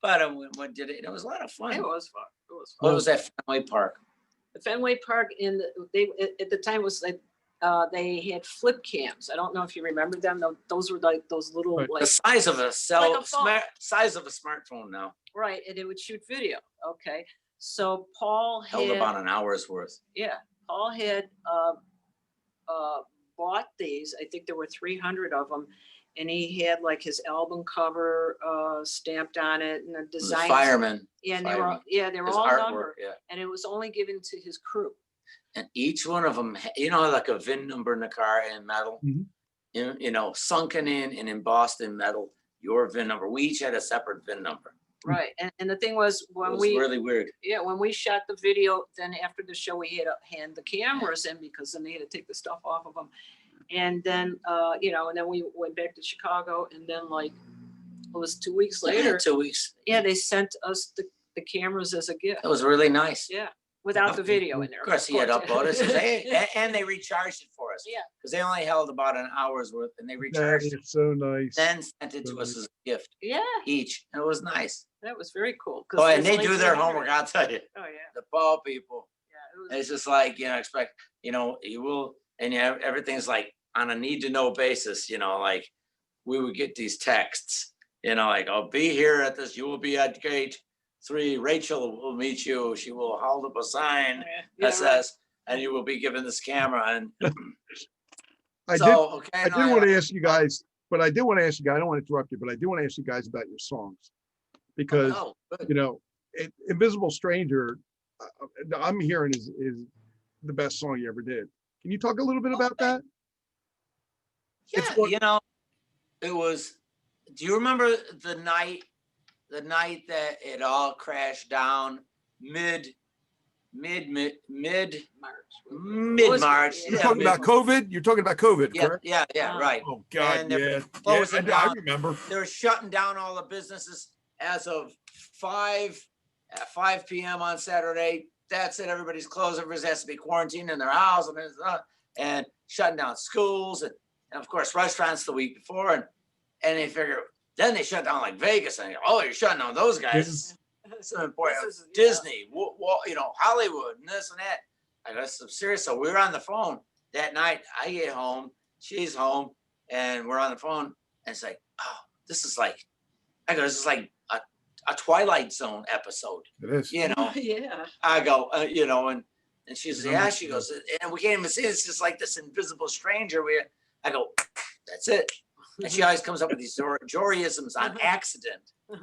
but I went did it. It was a lot of fun. it was fun. It was fun. What was that Fenway Park? The Fenway Park they at the time was like they had flip cams. I don't know if you remember them. Those were like those little Right. like The size of a phone. size of a smartphone now. right, and it would shoot video. Okay, so Paul Held had about an hour's worth. Paul had bought these. I think there were 300 of them. And he had like his album cover stamped on it and the It was a design. fireman. Yeah, and they fireman. were His all artwork, numbered, yeah. and it was only given to his crew. And each one of them, like a VIN number in the car in metal, Mhm. sunken in embossed in metal, your VIN number. We each had a separate VIN number. Right, and the thing was It when was we really weird. when we shot the video, then after the show we had to hand the cameras in because then they had to take the stuff off of them. And then, and then we went back to Chicago, and then like it was 2 weeks later. 2 weeks. Yeah, they sent us the cameras as a gift. It was really nice. Yeah, without the video in there. Of course, he had uploaded it, and they recharged it for us. Yeah. Because they only held about an hour's worth, and they That recharged is it, so nice. then sent it to us as a gift Yeah, each. It was nice. that was very cool. Oh, and there's they only do their 300. homework. I'll tell you, Oh yeah, the Paul people. yeah. It was, It's just like expect you will, and everything's like on a need to know basis. Like we would get these texts. Like I'll be here at this. You will be at gate 3. Rachel will meet you. She will hold up a sign that says, and you will be given this camera. And I so did. okay, I did want to ask you guys, but I did want to ask you guys. I don't want to interrupt you, but I do want to ask you guys about your songs because Oh, good. Invisible Stranger, I'm hearing is the best song you ever did. Can you talk a little bit about that? It's Yeah, it was. Do you remember the night that it all crashed down mid March. March? You're talking about COVID. You're talking about COVID, Yeah, correct? yeah, right. Oh God, And they're yeah. closing I down. remember. They're shutting down all the businesses as of 5 p.m. on Saturday. That's it. Everybody's closed. Everybody has to be quarantined in their house and shutting down schools and of course restaurants the week before. And they figure then they shut down like Vegas and you're shutting down those guys. It's so important. Disney, Hollywood, and this and that. I got some serious. So we were on the phone that night. I get home, she's home, and we're on the phone. And it's like, oh, this is like a Twilight Zone episode. It is. You know, Yeah. I go, you know, and she says, Remember- yeah, she goes, and we can't even see it. It's just like this invisible stranger. I go, that's it. And she always comes up with these Joryisms on accident.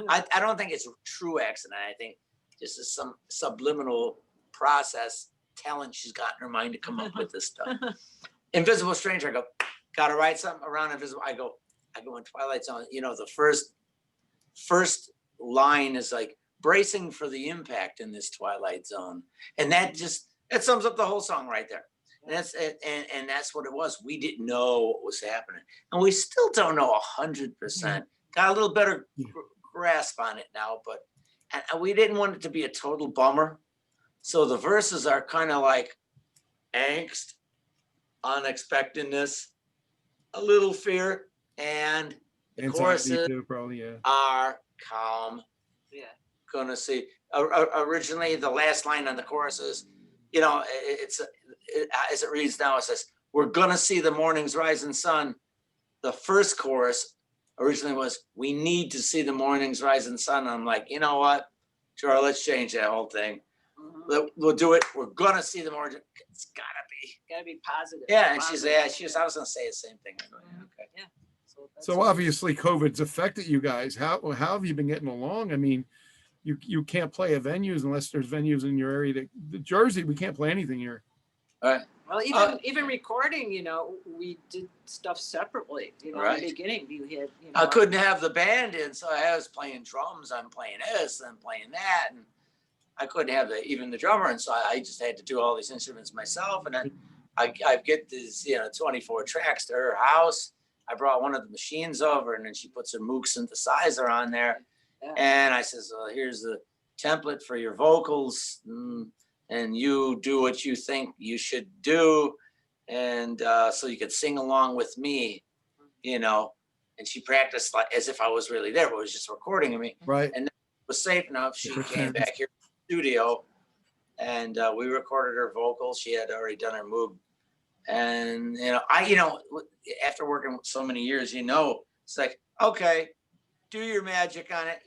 I don't think it's a true accident. I think this is some subliminal process talent she's got in her mind to come up with this stuff. Invisible stranger. I go, gotta write something around invisible. I go in Twilight Zone. You know, the first line is like bracing for the impact in this Twilight Zone, and that sums up the whole song right there. And that's what it was. We didn't know what was happening, and we still don't know 100%. Got a little better grasp on it now, but and we didn't want it to be a total bummer. So the verses are kind of like angst, unexpectedness, a little fear, and the Anxiety choruses too, probably, yeah. are calm. Yeah. Gonna see. Originally, the last line on the chorus is, you know, as it reads now, it says, "We're gonna see the morning's rising sun." The first chorus originally was, "We need to see the morning's rising sun." And I'm like, you know what, Jorah, let's change that whole thing. We'll do it. We're gonna see the morning. It's gotta be. Gotta be positive. Yeah, and Positive. I was gonna say the same thing. I go, yeah, okay. Yeah. That's So what- obviously COVID's affected you guys. How have you been getting along? I mean, you can't play at venues unless there's venues in your area. The Jersey, we can't play anything here. All right. Well, even recording, you know, we did stuff separately. You know, in Right. the beginning, you had, you know, I couldn't have the band in, so I was playing drums. I'm playing this, I'm playing that, and I couldn't have even the drummer, and so I just had to do all these instruments myself. And then I get these, you know, 24 tracks to her house. I brought one of the machines over, and then she puts her Moog synthesizer on there, Yeah. and I says, "Well, here's the template for your vocals, and you do what you think you should do, and so you could sing along with me, you know." And she practiced like as if I was really there, but it was just recording of me. Right. It was safe enough. She Different came sense. back here to the studio, and we recorded her vocals. She had already done her Moog, and after working so many years, it's like, okay, do your magic on it.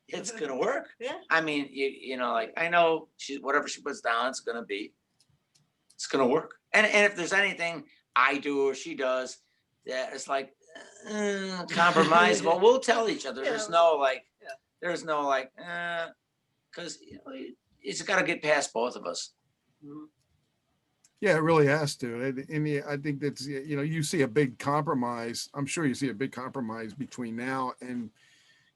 It's gonna work. Yeah. I mean, like I know whatever she puts down, it's gonna work. And if there's anything I do or she does that it's like compromise, well, we'll tell each other. There's no because it's got to get past both of us. Mhm. Yeah, it really has to. I think that's, you see a big compromise. I'm sure you see a big compromise between now and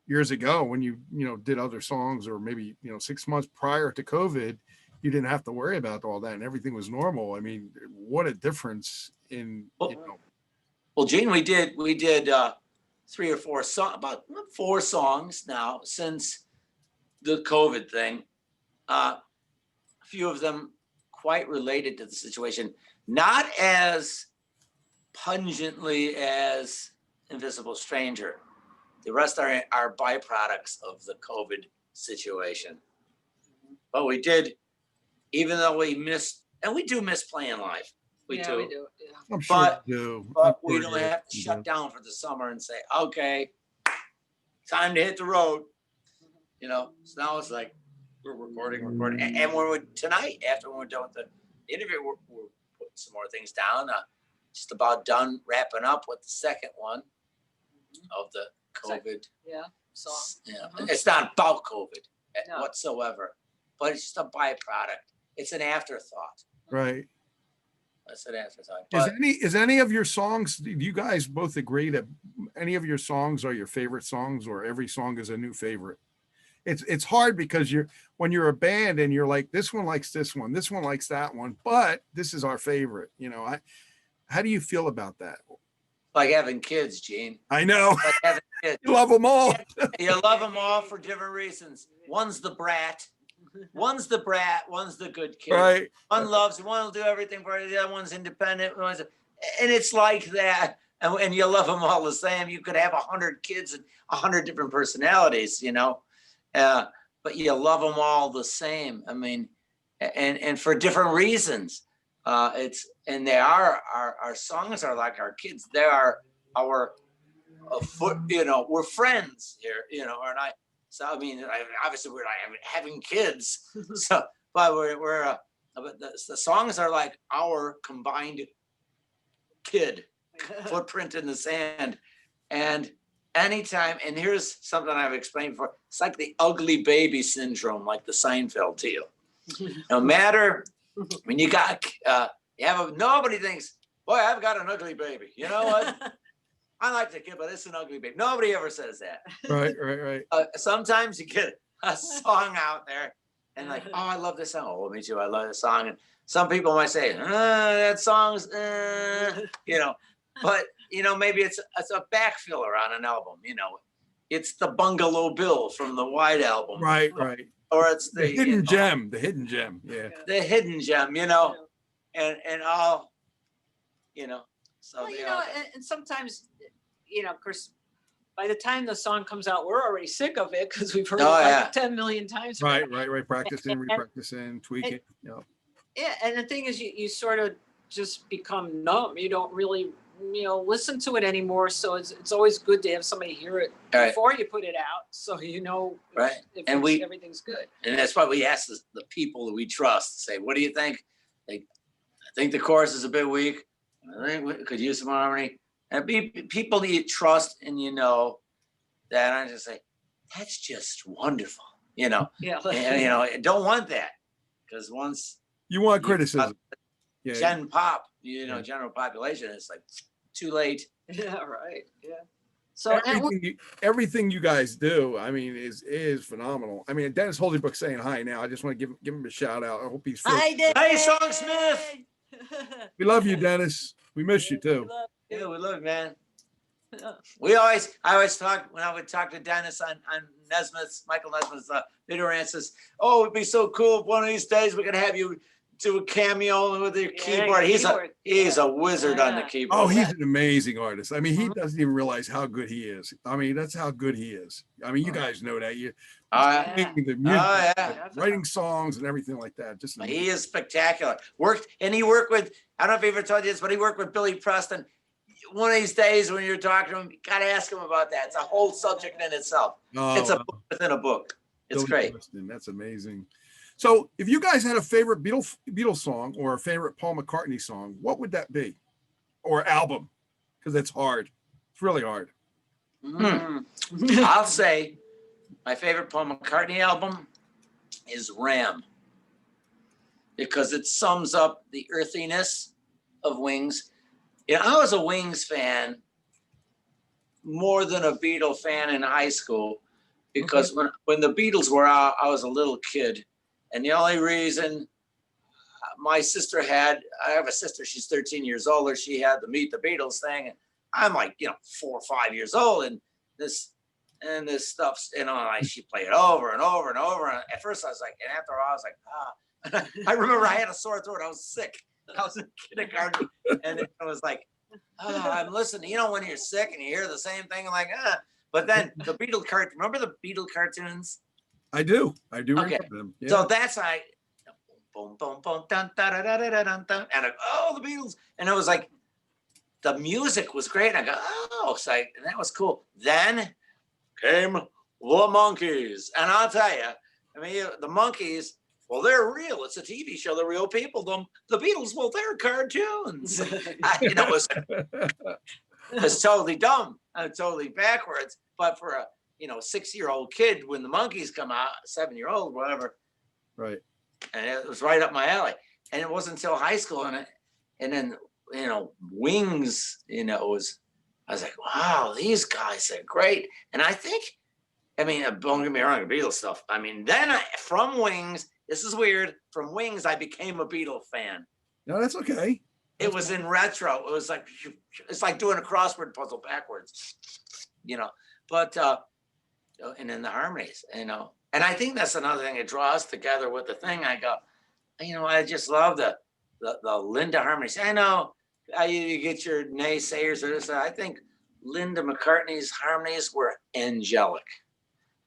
years ago when you did other songs, or maybe 6 months prior to COVID, you didn't have to worry about all that and everything was normal. I mean, what a difference in Well, Gene, we did 3 or 4 about 4 songs now since the COVID thing. A few of them quite related to the situation, not as pungently as Invisible Stranger. The rest are byproducts of the COVID situation. But we did, even though we missed, and we do miss playing live. We do. We do. Yeah. I'm sure But- you do. But I'm we sure don't you have to do. shut down for the summer and say, okay, time to hit the road. So now it's like we're recording. And we're tonight, after we're done with the interview, we're putting some more things down. Just about done wrapping up with the second one of the COVID. Yeah. Song. Yeah. Mhm. It's not about COVID No. whatsoever, but it's just a byproduct. It's an afterthought. Right. It's an afterthought. Is any of your songs, do you guys both agree that any of your songs are your favorite songs, or every song is a new favorite? It's hard because when you're a band and you're like, this one likes this one likes that one, but this is our favorite. How do you feel about that? Like having kids, Gene. I know. Like having kids. You love them all. You love them all for different reasons. One's the brat. One's the good kid. Right. One will do everything for you. The other one's independent. And it's like that. And you love them all the same. You could have 100 kids and 100 different personalities, but you love them all the same. I mean, and for different reasons. Our songs are like our kids. They are our we're friends here, and So I mean, obviously we're like having kids. So, but but the songs are like our combined kid footprint in the sand. And anytime, and here's something I've explained before, it's like the ugly baby syndrome, like the Seinfeld deal. No matter, when you got, nobody thinks, boy, I've got an ugly baby. You know what? I like the kid, but it's an ugly baby. Nobody ever says that. Right. Sometimes you get a song out there and like, oh, I love this song. Oh, me too. I love this song. And some people might say, that song's, you know, but you know, maybe it's a backfiller on an album. You know, it's the Bungalow Bill from the White Album. Right. Or it's The hidden gem. The hidden gem. Yeah. The hidden gem. You know, and all, you know. So well, you know, and sometimes, you know, of course, by the time the song comes out, we're already sick of it because we've heard it like 10 million times. Right. Practicing, repracticing, tweaking. Yeah, and the thing is, you sort of just become numb. You don't really, you know, listen to it anymore. So it's always good to have somebody hear it before you put it out, so you know, if everything's good. And that's why we ask the people that we trust, say, what do you think? I think the chorus is a bit weak. I think we could use some harmony. And people that you trust and you know that, I just say, that's just wonderful, you know. Yeah. And, you know, I don't want that, because once you want criticism, Gen pop, you know, general population, it's like too late. Yeah, right. Yeah. So everything you guys do, I mean, is phenomenal. I mean, Dennis Holdybrook saying hi now. I just want to give him a shout out. I hope he's hi, Dennis. Hey, Song Smith. We love you, Dennis. We miss you too. Yeah, we love you, man. I always talk, when I would talk to Dennis on Michael Nesmith's video rant, says, oh, it'd be so cool if one of these days we could have you do a cameo with your keyboard. He's a wizard on the keyboard. Oh, he's an amazing artist. I mean, he doesn't even realize how good he is. I mean, that's how good he is. I mean, you guys know that. Making the music, writing songs and everything like that. Just amazing. He is spectacular. He worked with, I don't know if he ever told you this, but he worked with Billy Preston. One of these days when you're talking to him, you got to ask him about that. It's a whole subject in itself. It's a book within a book. It's Billy great. Preston, that's amazing. So if you guys had a favorite Beatles song or a favorite Paul McCartney song, what would that be? Or album? Because it's hard. It's really hard. I'll say my favorite Paul McCartney album is Ram, because it sums up the earthiness of Wings. You know, I was a Wings fan more than a Beatle fan in high school, because when the Beatles were out, I was a little kid. And the only reason I have a sister, she's 13 years older. She had the Meet the Beatles thing. And I'm like, 4 or 5 years old. And this stuff's, she played it over and over and over. And at first I was like, and after a while I was like, I remember I had a sore throat. I was sick. I was in kindergarten. And it was like, I'm listening. You know, when you're sick and you hear the same thing, like, But then the remember the Beatle cartoons? I do remember them. Yeah. So that's boom, boom, boom, dun, dun, dun, dun, dun, dun, dun, and the Beatles, and it was like the music was great. And I go, and that was cool. Then came the Monkees, and I'll tell you, I mean, the Monkees, well, they're real. It's a TV show. They're real people. The Beatles, well, they're cartoons. It was totally dumb and totally backwards, but for a 6-year-old kid, when the Monkees come out, 7-year-old, whatever. Right. And it was right up my alley. And it wasn't until high school and then, Wings, I was like, wow, these guys are great. And I think, don't get me wrong, Beatles stuff. I mean, then from Wings, this is weird, from Wings, I became a Beatle fan. No, that's okay. It was in retro. It was like, it's like doing a crossword puzzle backwards, but, and then the harmonies, and I think that's another thing that draws together with the thing. I go, I just love the Linda harmonies. I know you get your naysayers or this. I think Linda McCartney's harmonies were angelic.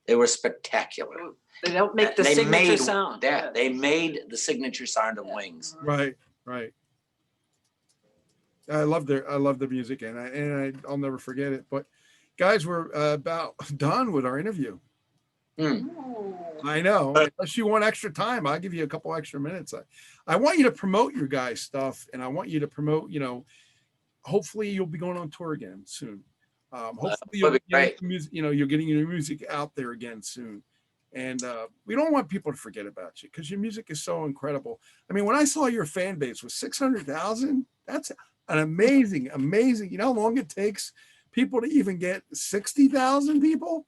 They were spectacular. They don't make the signature sound. Yeah, they made the signature sound of Wings. Right. I love the music, and I'll never forget it. But guys, we're about done with our interview. I know. Unless you want extra time, I'll give you a couple extra minutes. I want you to promote your guys' stuff, and I want you to promote, hopefully you'll be going on tour again soon. Hopefully you'll would be great. music, you're getting your music out there again soon. And we don't want people to forget about you because your music is so incredible. I mean, when I saw your fan base was 600,000, that's an amazing. You know how long it takes people to even get 60,000 people?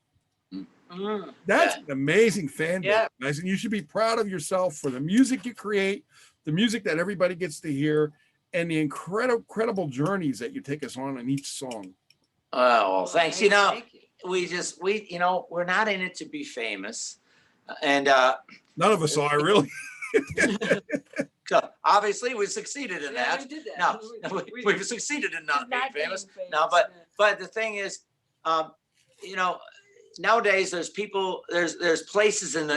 That's an amazing fan base, guys. And you should be proud of yourself for the music you create, the music that everybody gets to hear, and the incredible journeys that you take us on in each song. Oh, well, thanks. Thank you. We're not in it to be famous. And None of us are, really. obviously we succeeded in that. We did that. No, we've succeeded in not being famous. No, Yeah. but the thing is, nowadays there's places on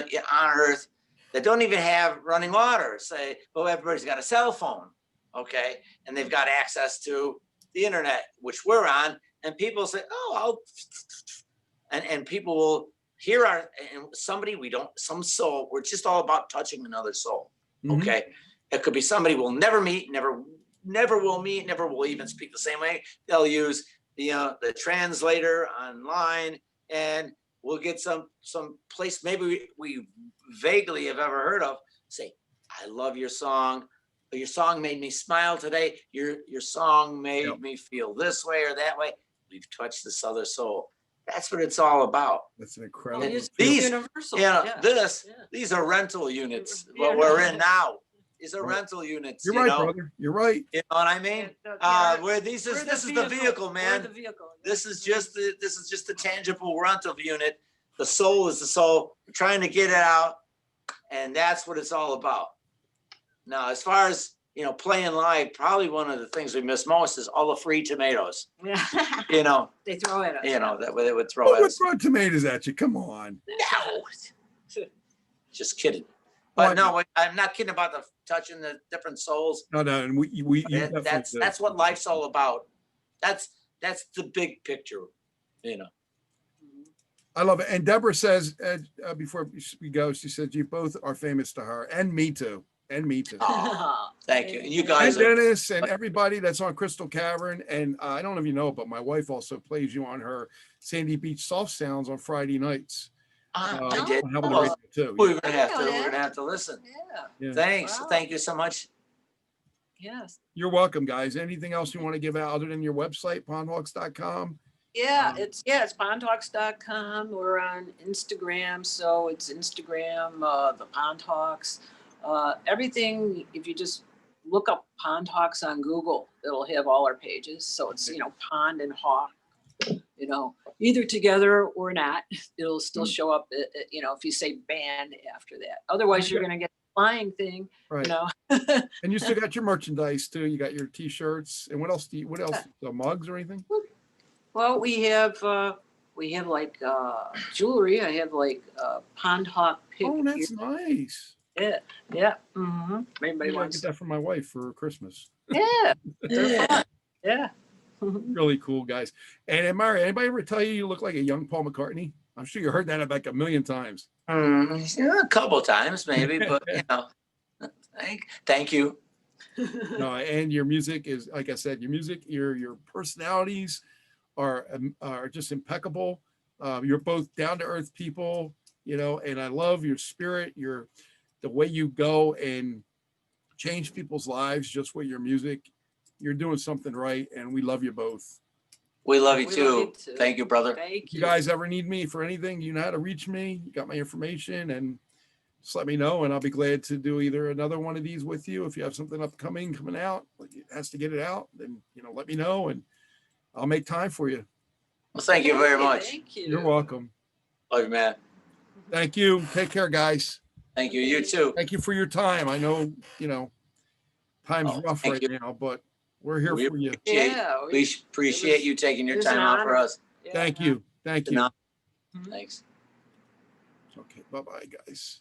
Earth that don't even have running water. Say, well, everybody's got a cell phone, okay, and they've got access to the internet, which we're on, and people say, oh, and people will hear some soul. We're just all about touching another soul, okay. It could be somebody we'll never meet, never will meet, never will even speak the same way. They'll use the translator online, and we'll get some place maybe we vaguely have ever heard of. Say, I love your song. Your song made me smile today. Your song made me feel this way or that way. We've touched this other soul. That's what it's all about. That's an incredible. These, universal. These are rental units. What we're in now is a rental units. You're right, brother. You're right. You know what I mean? Where this is the vehicle, man. We're the vehicle. This is just the tangible rental unit. The soul is the soul. We're trying to get it out, and that's what it's all about. Now, as far as playing live, probably one of the things we miss most is all the free tomatoes. Yeah. They throw at us. That way they would throw at Who us. would throw tomatoes at you? Come on. No, just kidding. But no, I'm not kidding about the touching the different souls. No, and that's what life's all about. That's the big picture. I love it. And Deborah says, before we go, she said, you both are famous to her, and me too. Oh, thank you. And you And guys Dennis and everybody that's on Crystal Cavern. And I don't know if you know, but my wife also plays you on her Sandy Beach Soft Sounds on Friday nights. I did. On Help on the Radio too. We're gonna have to listen. Yeah. Thanks. Wow. Thank you so much. Yes. You're welcome, guys. Anything else you want to give out other than your website, pondhawks.com? Yeah, it's pondhawks.com. We're on Instagram, so it's Instagram, the Pondhawks. Everything, if you just look up Pondhawks on Google, it'll have all our pages. So it's, pond and hawk, either together or not, it'll still show up, if you say band after that. Otherwise, you're going to get a flying thing, Right. And you still got your merchandise too. You got your t-shirts. And what else? The mugs or anything? Well, we have like jewelry. I have like pond hawk pick. Oh, that's nice. Yeah. Mm-hmm. Everybody Maybe I'll wants. get that for my wife for Christmas. Yeah. They're fun. Yeah. Really cool, guys. And Mary, anybody ever tell you look like a young Paul McCartney? I'm sure you heard that like a million times. A couple times maybe, but thank you. No, and your music is, like I said, your personalities are just impeccable. You're both down to earth people, and I love your spirit, the way you go and change people's lives just with your music. You're doing something right, and we love you both. We love you We love too. you too. Thank you, brother. Thank If you. you guys ever need me for anything, you know how to reach me. You got my information, and just let me know, and I'll be glad to do either another one of these with you. If you have something coming out, it has to get it out, then let me know, and I'll make time for you. Well, thank you very much. Thank you. You're welcome. Love you, man. Thank you. Take care, guys. Thank you. You too. Thank you for your time. I know, time's rough thank right you. now, but we're here for you. Yeah. We appreciate you taking your time out for us. Thank you. Thank you. Thanks. Okay. Bye-bye, guys.